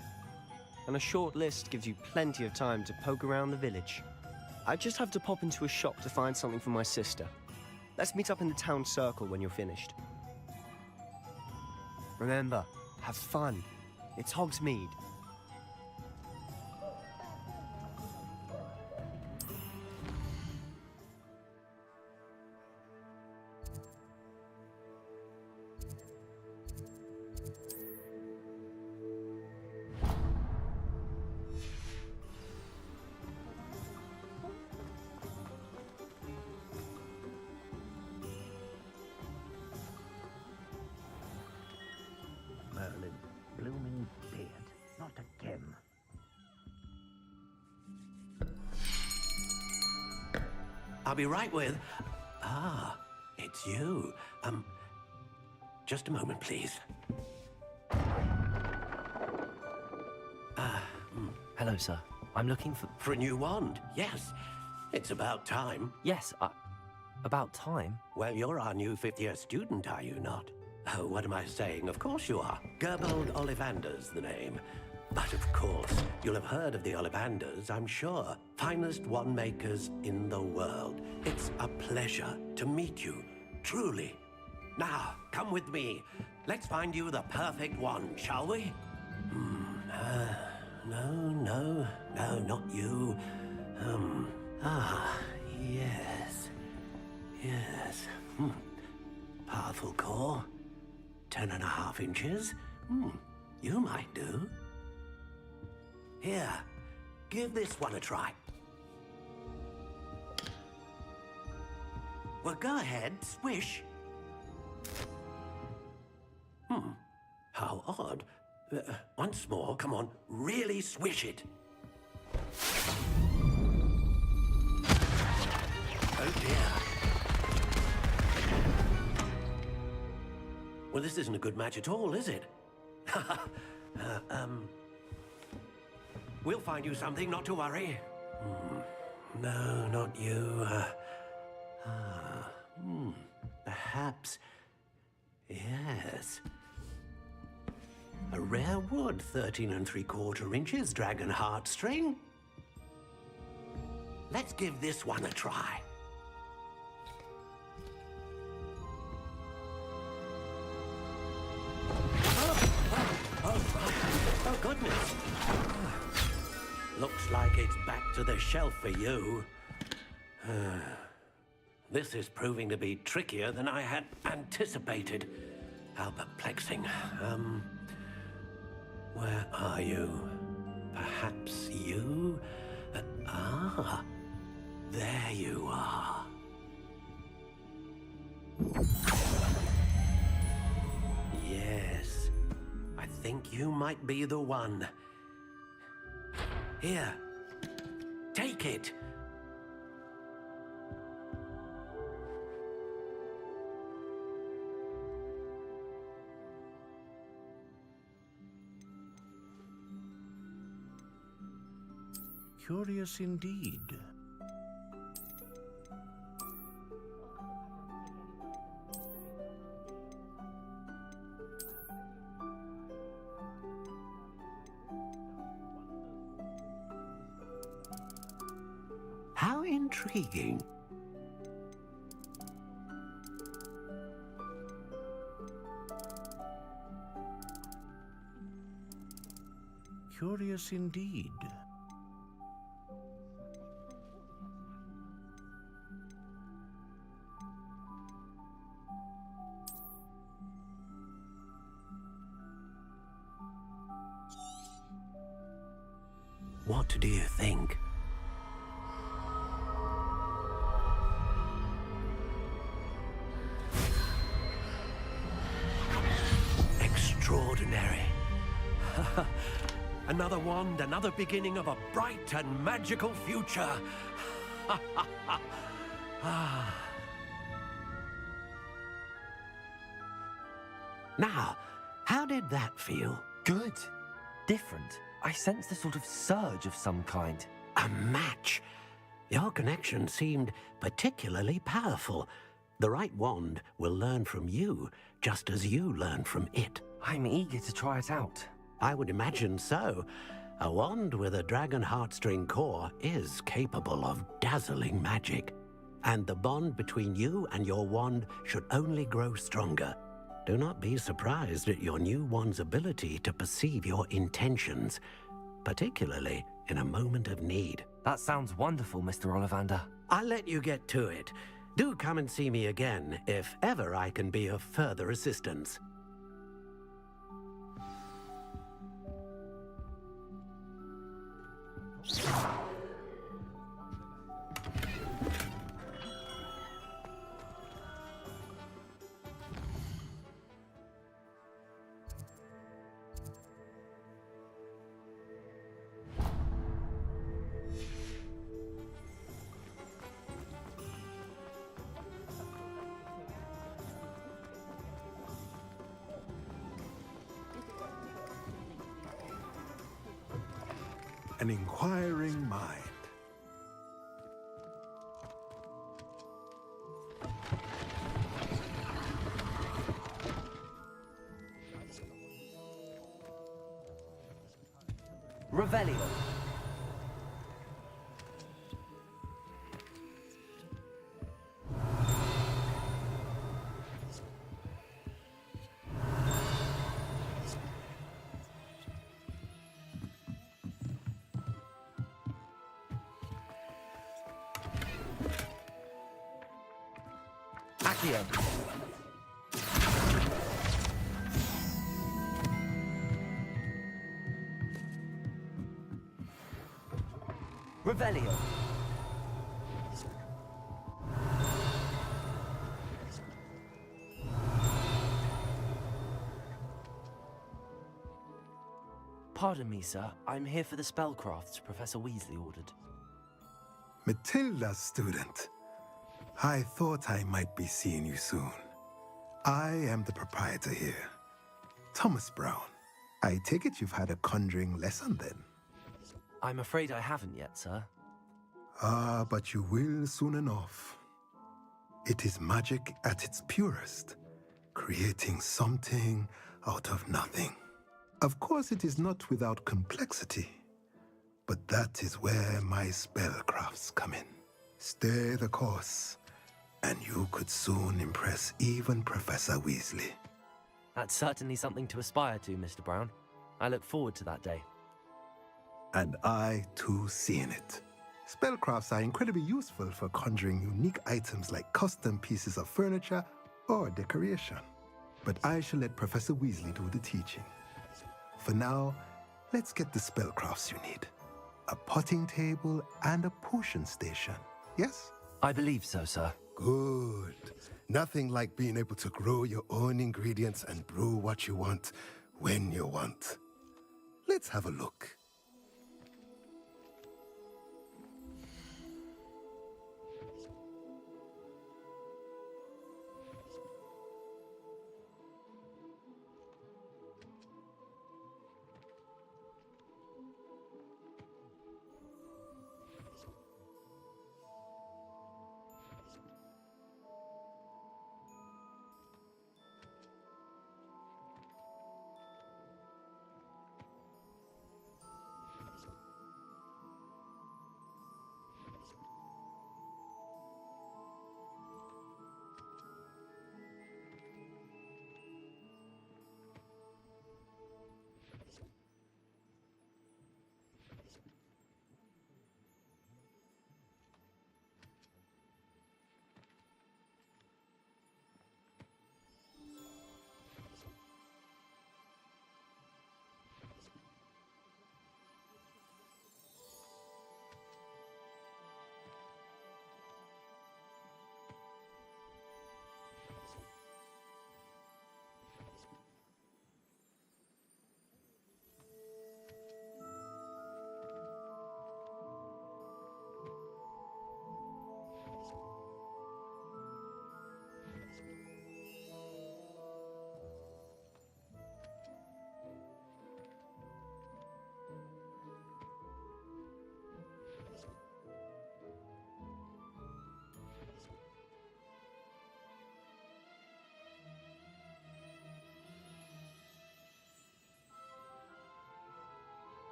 And a short list gives you plenty of time to poke around the village. I just have to pop into a shop to find something for my sister. Let's meet up in the town circle when you're finished. Remember, have fun. It's Hogsmeade. Merlin, blooming beard, not again. I'll be right with... Ah, it's you. Just a moment, please. Hello, sir. I'm looking for... For a new wand, yes. It's about time. Yes, about time? Well, you're our new fifth-year student, are you not? Oh, what am I saying? Of course you are. Gerbold Ollivander's the name. But of course, you'll have heard of the Ollivanders, I'm sure. Finest wand makers in the world. It's a pleasure to meet you, truly. Now, come with me. Let's find you the perfect wand, shall we? No, not you. Yes. Powerful core. 10.5 inches. You might do. Here, give this one a try. Well, go ahead, swish. How odd. Once more, come on, really swish it. Oh dear. Well, this isn't a good match at all, is it? We'll find you something, not to worry. No, not you. Perhaps... Yes. A rare wood, 13 3/4 inches, dragon heartstring. Let's give this one a try. Oh, goodness. Looks like it's back to the shelf for you. This is proving to be trickier than I had anticipated. How perplexing. Where are you? Perhaps you? There you are. Yes, I think you might be the one. Here, take it. Curious indeed. How intriguing. Curious indeed. What do you think? Another wand, another beginning of a bright and magical future. Now, how did that feel? Good. Different. I sensed a sort of surge of some kind. A match. Your connection seemed particularly powerful. The right wand will learn from you, just as you learn from it. I'm eager to try it out. I would imagine so. A wand with a dragon heartstring core is capable of dazzling magic. And the bond between you and your wand should only grow stronger. Do not be surprised at your new wand's ability to perceive your intentions, particularly in a moment of need. That sounds wonderful, Mr. Ollivander. I'll let you get to it. Do come and see me again if ever I can be of further assistance. An inquiring mind. Revelio. Accio. Revelio. Pardon me, sir. I'm here for the spellcrafts Professor Weasley ordered. Matilda's student. I thought I might be seeing you soon. I am the proprietor here, Thomas Brown. I take it you've had a conjuring lesson then? I'm afraid I haven't yet, sir. Ah, but you will soon enough. It is magic at its purest, creating something out of nothing. Of course, it is not without complexity, but that is where my spellcrafts come in. Stay the course, and you could soon impress even Professor Weasley. That's certainly something to aspire to, Mr. Brown. I look forward to that day. And I, too, seeing it. Spellcrafts are incredibly useful for conjuring unique items like custom pieces of furniture or decoration. But I shall let Professor Weasley do the teaching. For now, let's get the spellcrafts you need. A potting table and a potion station, yes? I believe so, sir. Good. Nothing like being able to grow your own ingredients and brew what you want when you want. Let's have a look.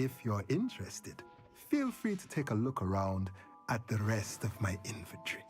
if you're interested, feel free to take a look around at the rest of my inventory.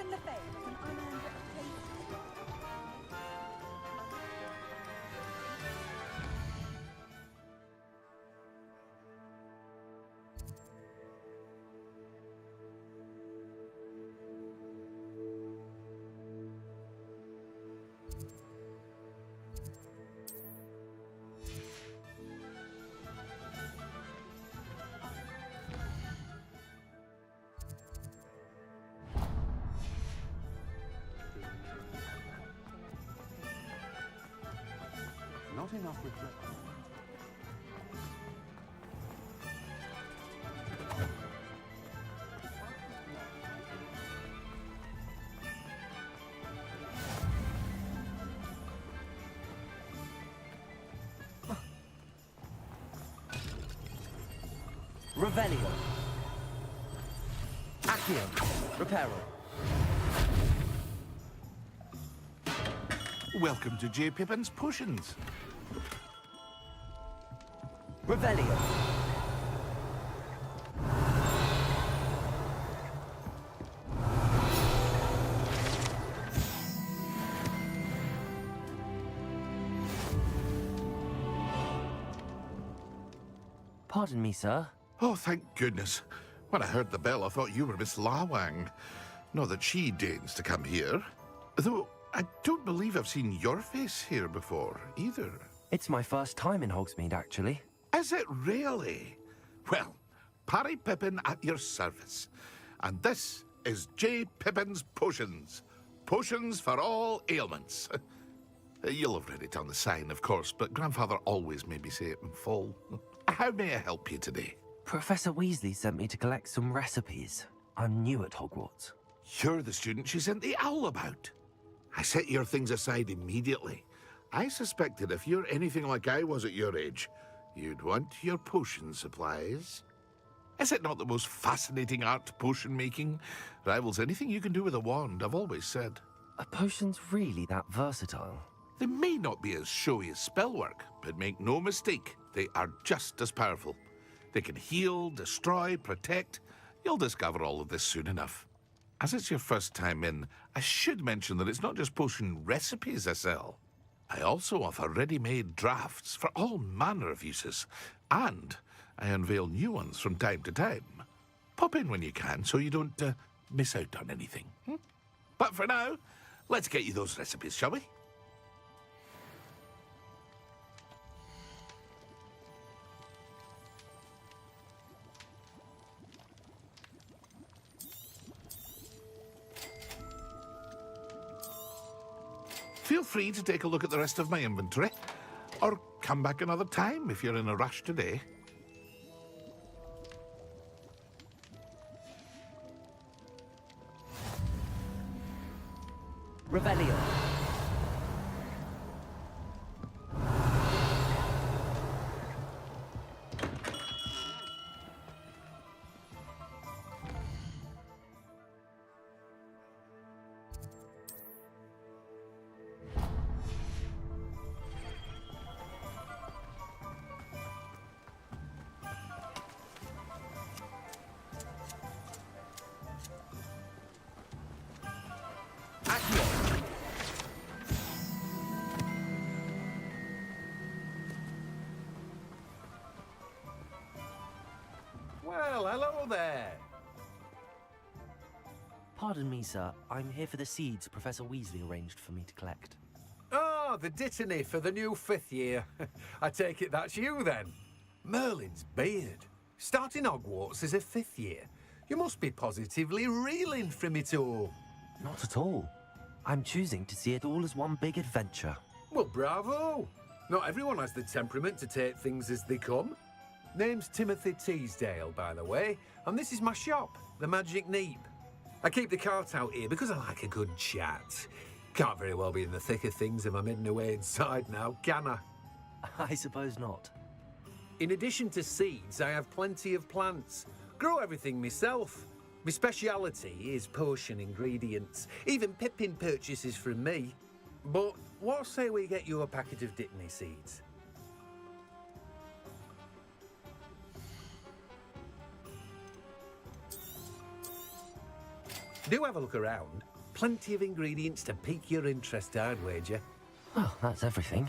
in the fame of an unearned reputation. Not enough reflection. Revelio. Accio. Reparo. Welcome to J. Pippin's Potions. Revelio. Pardon me, sir. Oh, thank goodness. When I heard the bell, I thought you were Miss Lawang. Not that she deigns to come here. Though, I don't believe I've seen your face here before, either. It's my first time in Hogsmeade, actually. Is it really? Well, Parry Pippin at your service. And this is J. Pippin's Potions. Potions for all ailments. You'll have read it on the sign, of course, but Grandfather always made me say it in full. How may I help you today? Professor Weasley sent me to collect some recipes. I'm new at Hogwarts. You're the student she sent the owl about. I set your things aside immediately. I suspected if you're anything like I was at your age, you'd want your potion supplies. Is it not the most fascinating art, potion making? Rivals anything you can do with a wand, I've always said. Are potions really that versatile? They may not be as showy as spellwork, but make no mistake, they are just as powerful. They can heal, destroy, protect. You'll discover all of this soon enough. As it's your first time in, I should mention that it's not just potion recipes I sell. I also offer ready-made drafts for all manner of uses, and I unveil new ones from time to time. Pop in when you can so you don't miss out on anything. But for now, let's get you those recipes, shall we? Feel free to take a look at the rest of my inventory, or come back another time if you're in a rush today. Revelio. Well, hello there. Pardon me, sir. I'm here for the seeds Professor Weasley arranged for me to collect. Oh, the dittany for the new 5th year. I take it that's you, then. Merlin's beard. Starting Hogwarts as a 5th year. You must be positively reeling from it all. Not at all. I'm choosing to see it all as one big adventure. Well, bravo. Not everyone has the temperament to take things as they come. Name's Timothy Teasdale, by the way, and this is my shop, the Magic Neep. I keep the cart out here because I like a good chat. Can't very well be in the thick of things if I'm hidden away inside now, can I? I suppose not. In addition to seeds, I have plenty of plants. Grow everything myself. My speciality is potion ingredients. Even Pippin purchases from me. But what say we get you a packet of dittany seeds? Do have a look around. Plenty of ingredients to pique your interest, I'd wager. Well, that's everything.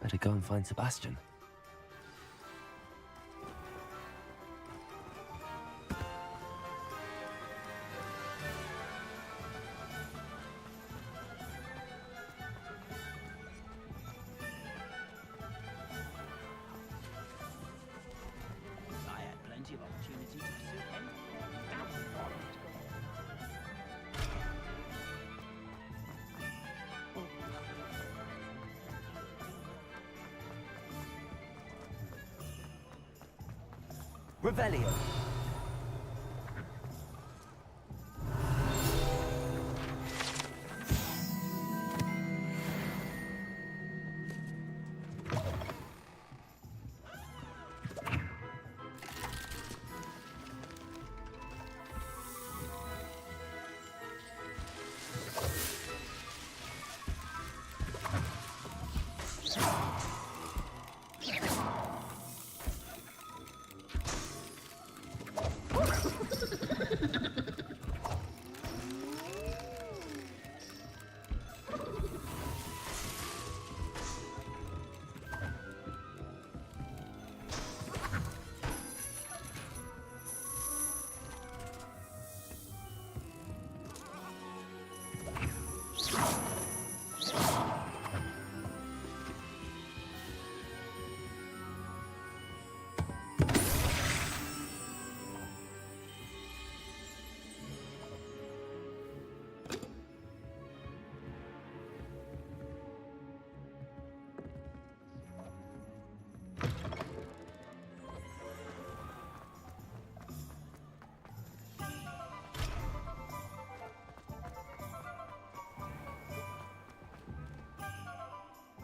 Better go and find Sebastian. I had plenty of opportunity to pursue him. Revelio.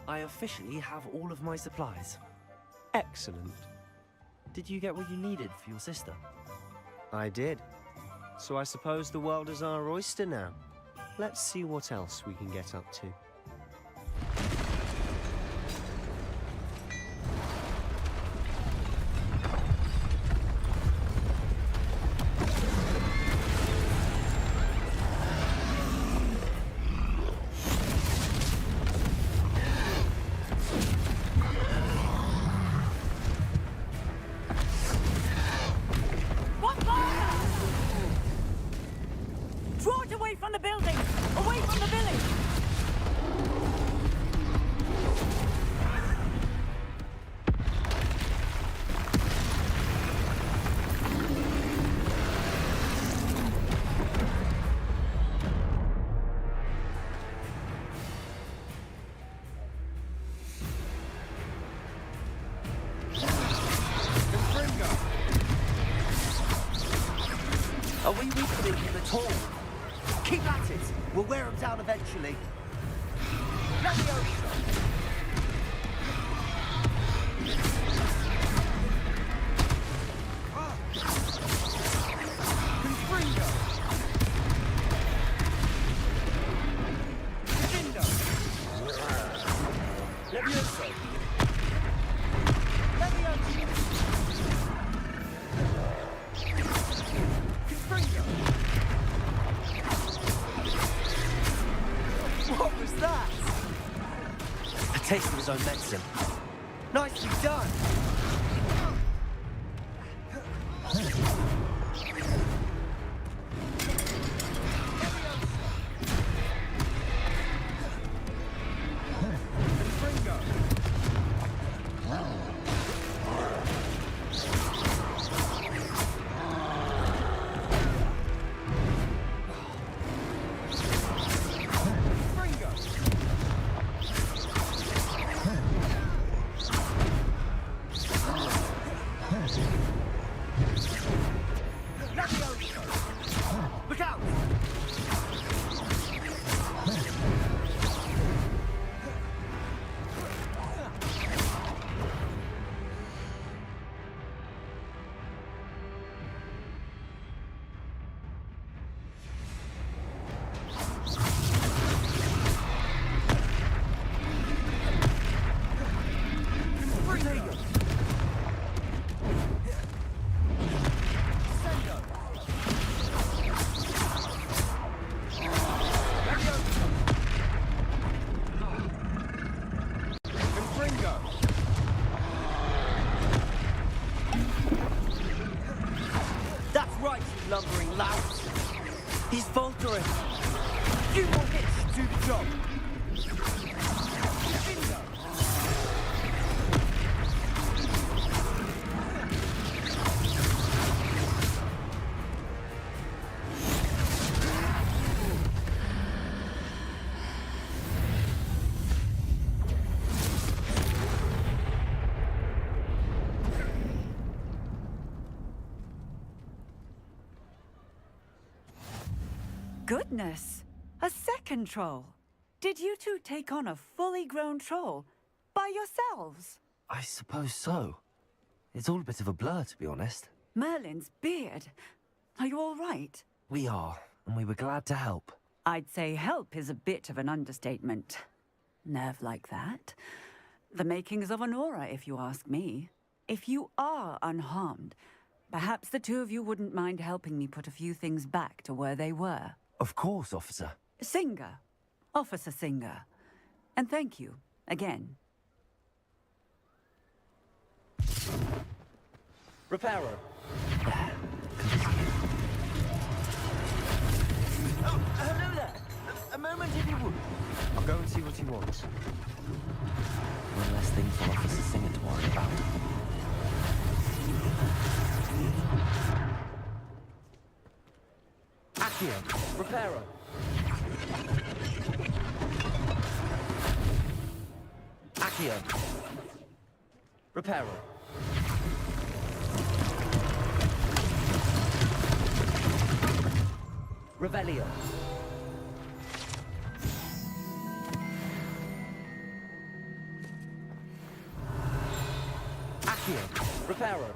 I officially have all of my supplies. Excellent. Did you get what you needed for your sister? I did. So I suppose the world is our oyster now. Let's see what else we can get up to. Draw it away from the building! Away from the village! Are we weakening him at all? Keep at it! We'll wear him down eventually. Leviosa! Confringo! Dindo! Leviosa! Leviosa! Confringo! What was that? A taste of his own medicine. Nicely done! After it! Few more hits to the job! Bingo! Goodness! A second troll! Did you two take on a fully grown troll? By yourselves? I suppose so. It's all a bit of a blur, to be honest. Merlin's beard. Are you all right? We are, and we were glad to help. I'd say help is a bit of an understatement. Nerve like that. The makings of an aura, if you ask me. If you are unharmed, perhaps the two of you wouldn't mind helping me put a few things back to where they were. Of course, officer. Singer. Officer Singer. And thank you, again. Repairer. Oh, hello there. A moment if you would. I'll go and see what he wants. One less thing for Officer Singer to worry about. Accio. Repairer. Accio. Repairer. Revelio. Accio. Repairer.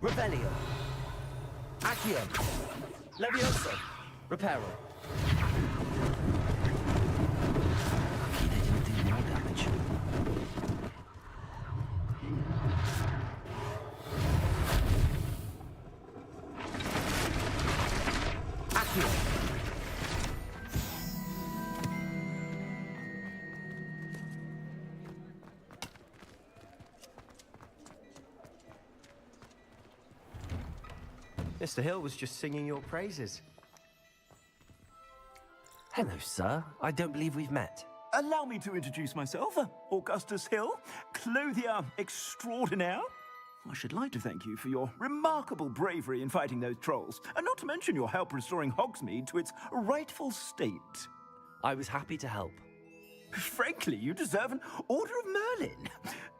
Revelio. Accio. Levioso. Repairer. Lucky they didn't do more damage. Accio. Mr. Hill was just singing your praises. Hello, sir. I don't believe we've met. Allow me to introduce myself, Augustus Hill, clothier extraordinaire. I should like to thank you for your remarkable bravery in fighting those trolls, and not to mention your help restoring Hogsmeade to its rightful state. I was happy to help. Frankly, you deserve an Order of Merlin.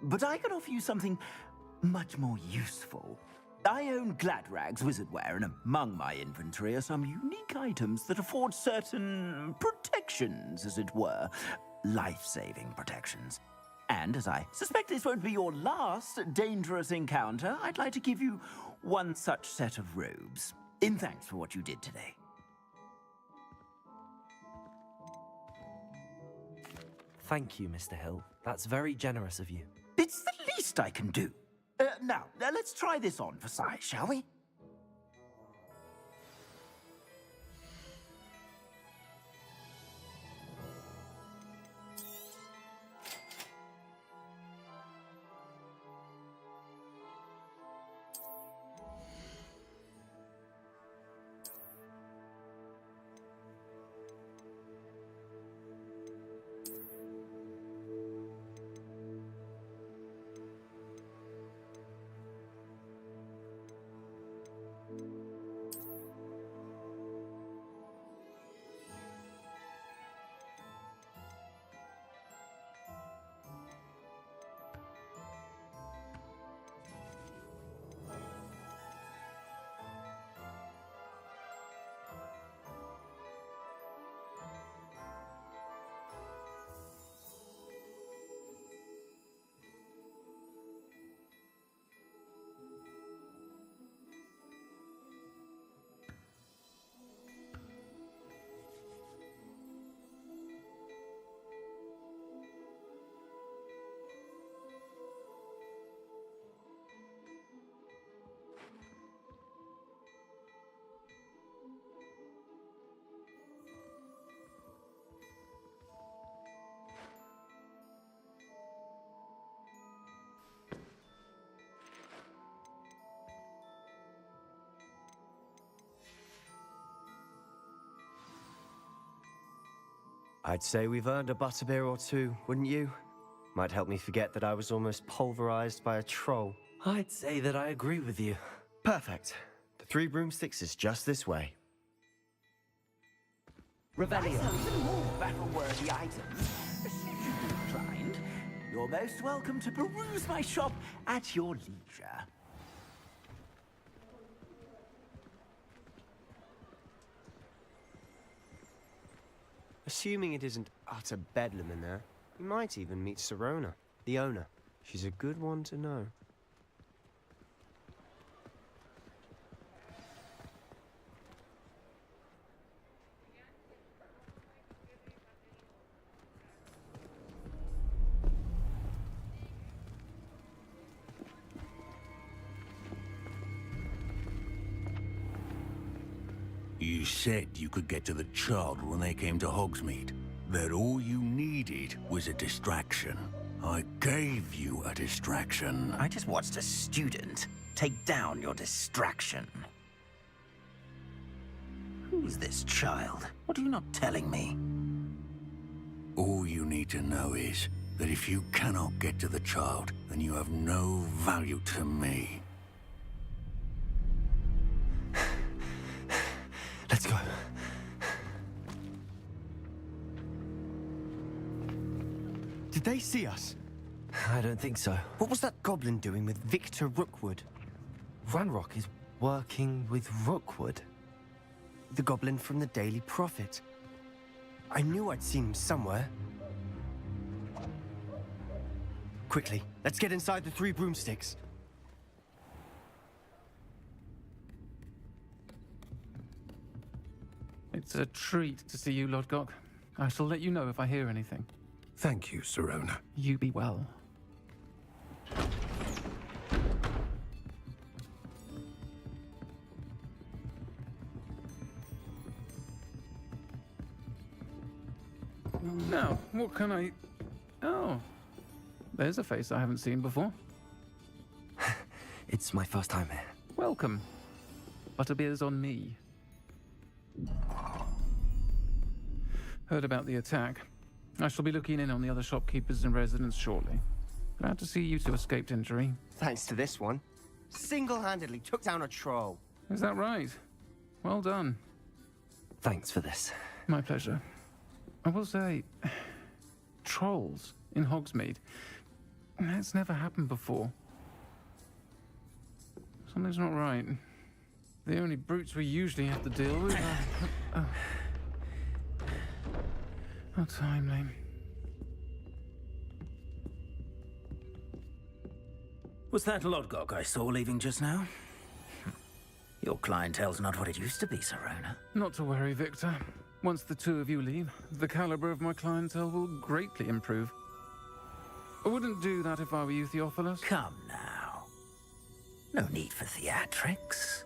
But I can offer you something much more useful. I own Gladrag's wizardware, and among my inventory are some unique items that afford certain protections, as it were. Life-saving protections. And as I suspect this won't be your last dangerous encounter, I'd like to give you one such set of robes, in thanks for what you did today. Thank you, Mr. Hill. That's very generous of you. It's the least I can do. Now, let's try this on for size, shall we? I'd say we've earned a butterbeer or two, wouldn't you? Might help me forget that I was almost pulverized by a troll. I'd say that I agree with you. Perfect. The 3 broomsticks is just this way. Revelio. Some more battle-worthy items. Declined. You're most welcome to peruse my shop at your leisure. Assuming it isn't utter bedlam in there, you might even meet Sirona, the owner. She's a good one to know. You said you could get to the child when they came to Hogsmeade. That all you needed was a distraction. I gave you a distraction. I just watched a student take down your distraction. Who's this child? What are you not telling me? All you need to know is that if you cannot get to the child, then you have no value to me. Let's go. Did they see us? I don't think so. What was that goblin doing with Victor Rookwood? Ranrock is working with Rookwood. The goblin from the Daily Prophet. I knew I'd seen him somewhere. Quickly, let's get inside the 3 broomsticks. It's a treat to see you, Lodgok. I shall let you know if I hear anything. Thank you, Sirona. You be well. Now, what can I... Oh, there's a face I haven't seen before. It's my first time here. Welcome. Butterbeer's on me. Heard about the attack. I shall be looking in on the other shopkeepers and residents shortly. Glad to see you two escaped injury. Thanks to this one. Single-handedly took down a troll. Is that right? Well done. Thanks for this. My pleasure. I will say, trolls in Hogsmeade. That's never happened before. Something's not right. The only brutes we usually have to deal with are... How timely. Was that Lodgok I saw leaving just now? Your clientele's not what it used to be, Sirona. Not to worry, Victor. Once the 2 of you leave, the caliber of my clientele will greatly improve. I wouldn't do that if I were you, Theophilus. Come now. No need for theatrics.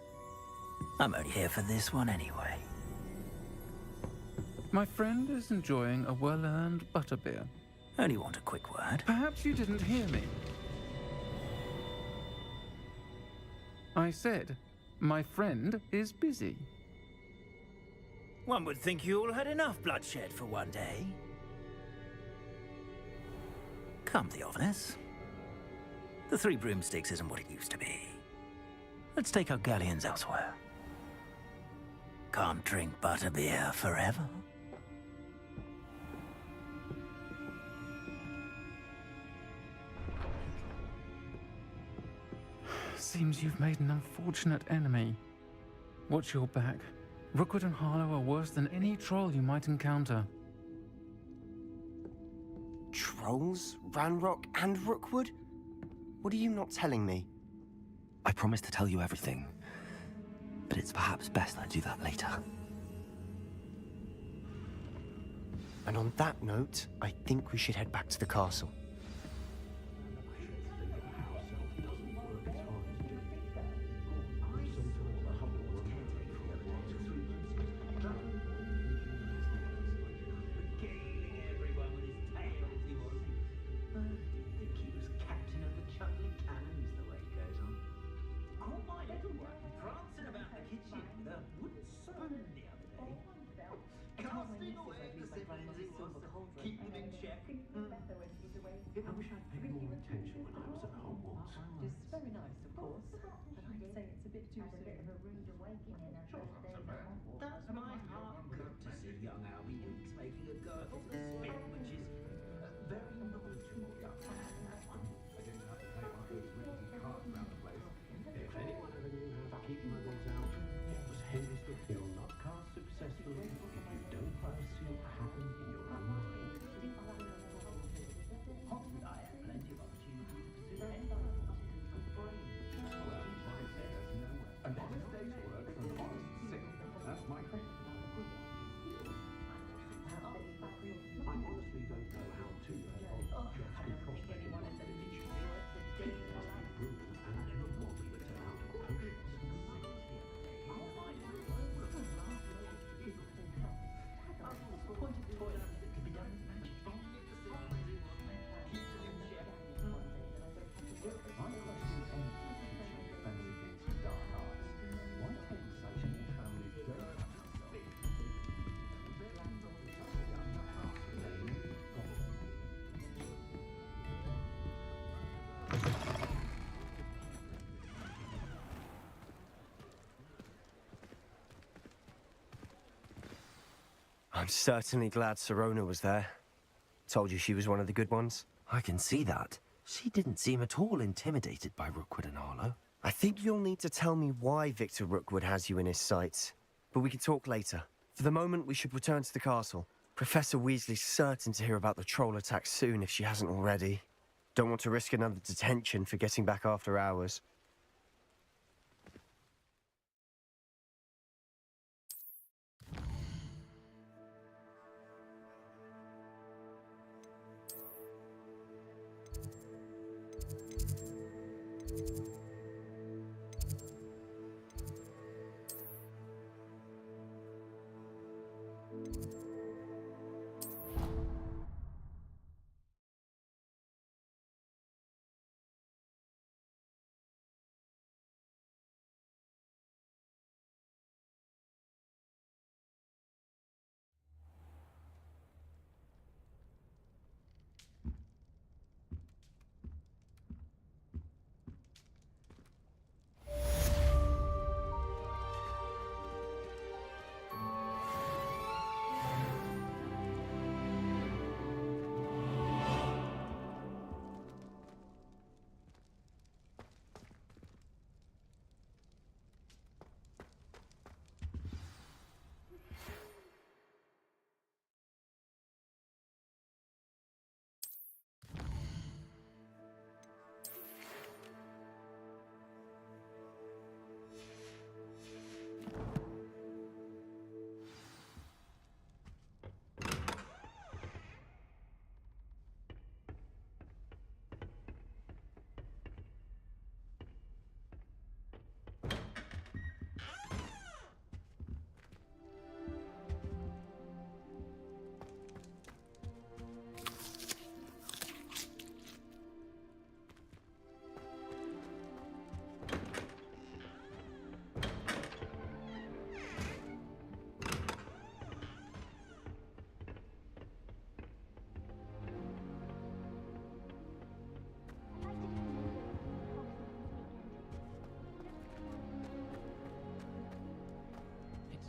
I'm only here for this one anyway. My friend is enjoying a well-earned butterbeer. Only want a quick word. Perhaps you didn't hear me. I said, my friend is busy. One would think you all had enough bloodshed for one day. Come, Theophilus. The 3 broomsticks isn't what it used to be. Let's take our galleons elsewhere. Can't drink butterbeer forever. Seems you've made an unfortunate enemy. Watch your back. Rookwood and Harlow are worse than any troll you might encounter. Trolls? Ranrock and Rookwood? What are you not telling me? I promised to tell you everything, but it's perhaps best I do that later. And on that note, I think we should head back to the castle. Casting away the siblings it was Keep him in check. I wish I'd paid more attention when I was at Hogwarts. Which is very nice, of course, but I'd say it's a bit too soon. Does my heart good to see young Albie Newts making a go at his spin, which is very knowledgeable young man. I didn't have to play one of those rickety cards around the place. If anyone ever knew how to keep muggles out, it was Henry's book. You'll not cast successfully if you don't first see what happens in your own mind. I had plenty of opportunity to pursue any good brain. Well, my there's nowhere. An honest day's work for an honest sink. That's my thing. I honestly don't know how to jobs could prospect in one village. It must be brutal, and I never wanted to turn out potions. I'm certainly glad Sirona was there. Told you she was one of the good ones. I can see that. She didn't seem at all intimidated by Rookwood and Arlo. I think you'll need to tell me why Victor Rookwood has you in his sights. But we can talk later. For the moment, we should return to the castle. Professor Weasley's certain to hear about the troll attack soon if she hasn't already. Don't want to risk another detention for getting back after hours.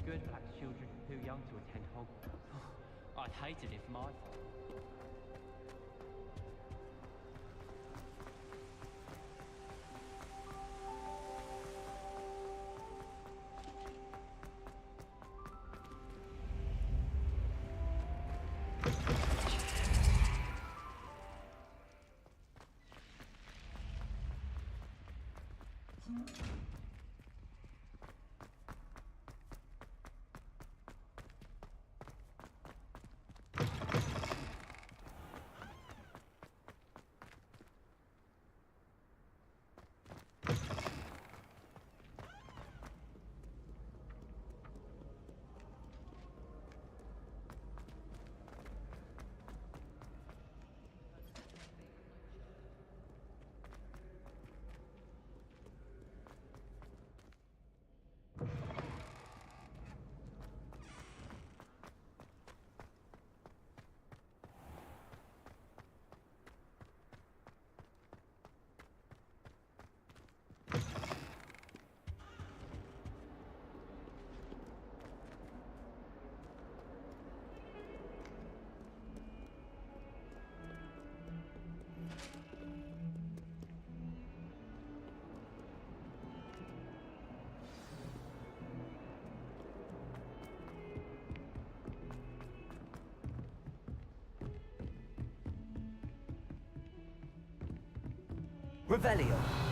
Good black children who are young to attend Hogwarts. I'd hate it if my fault. Revelio.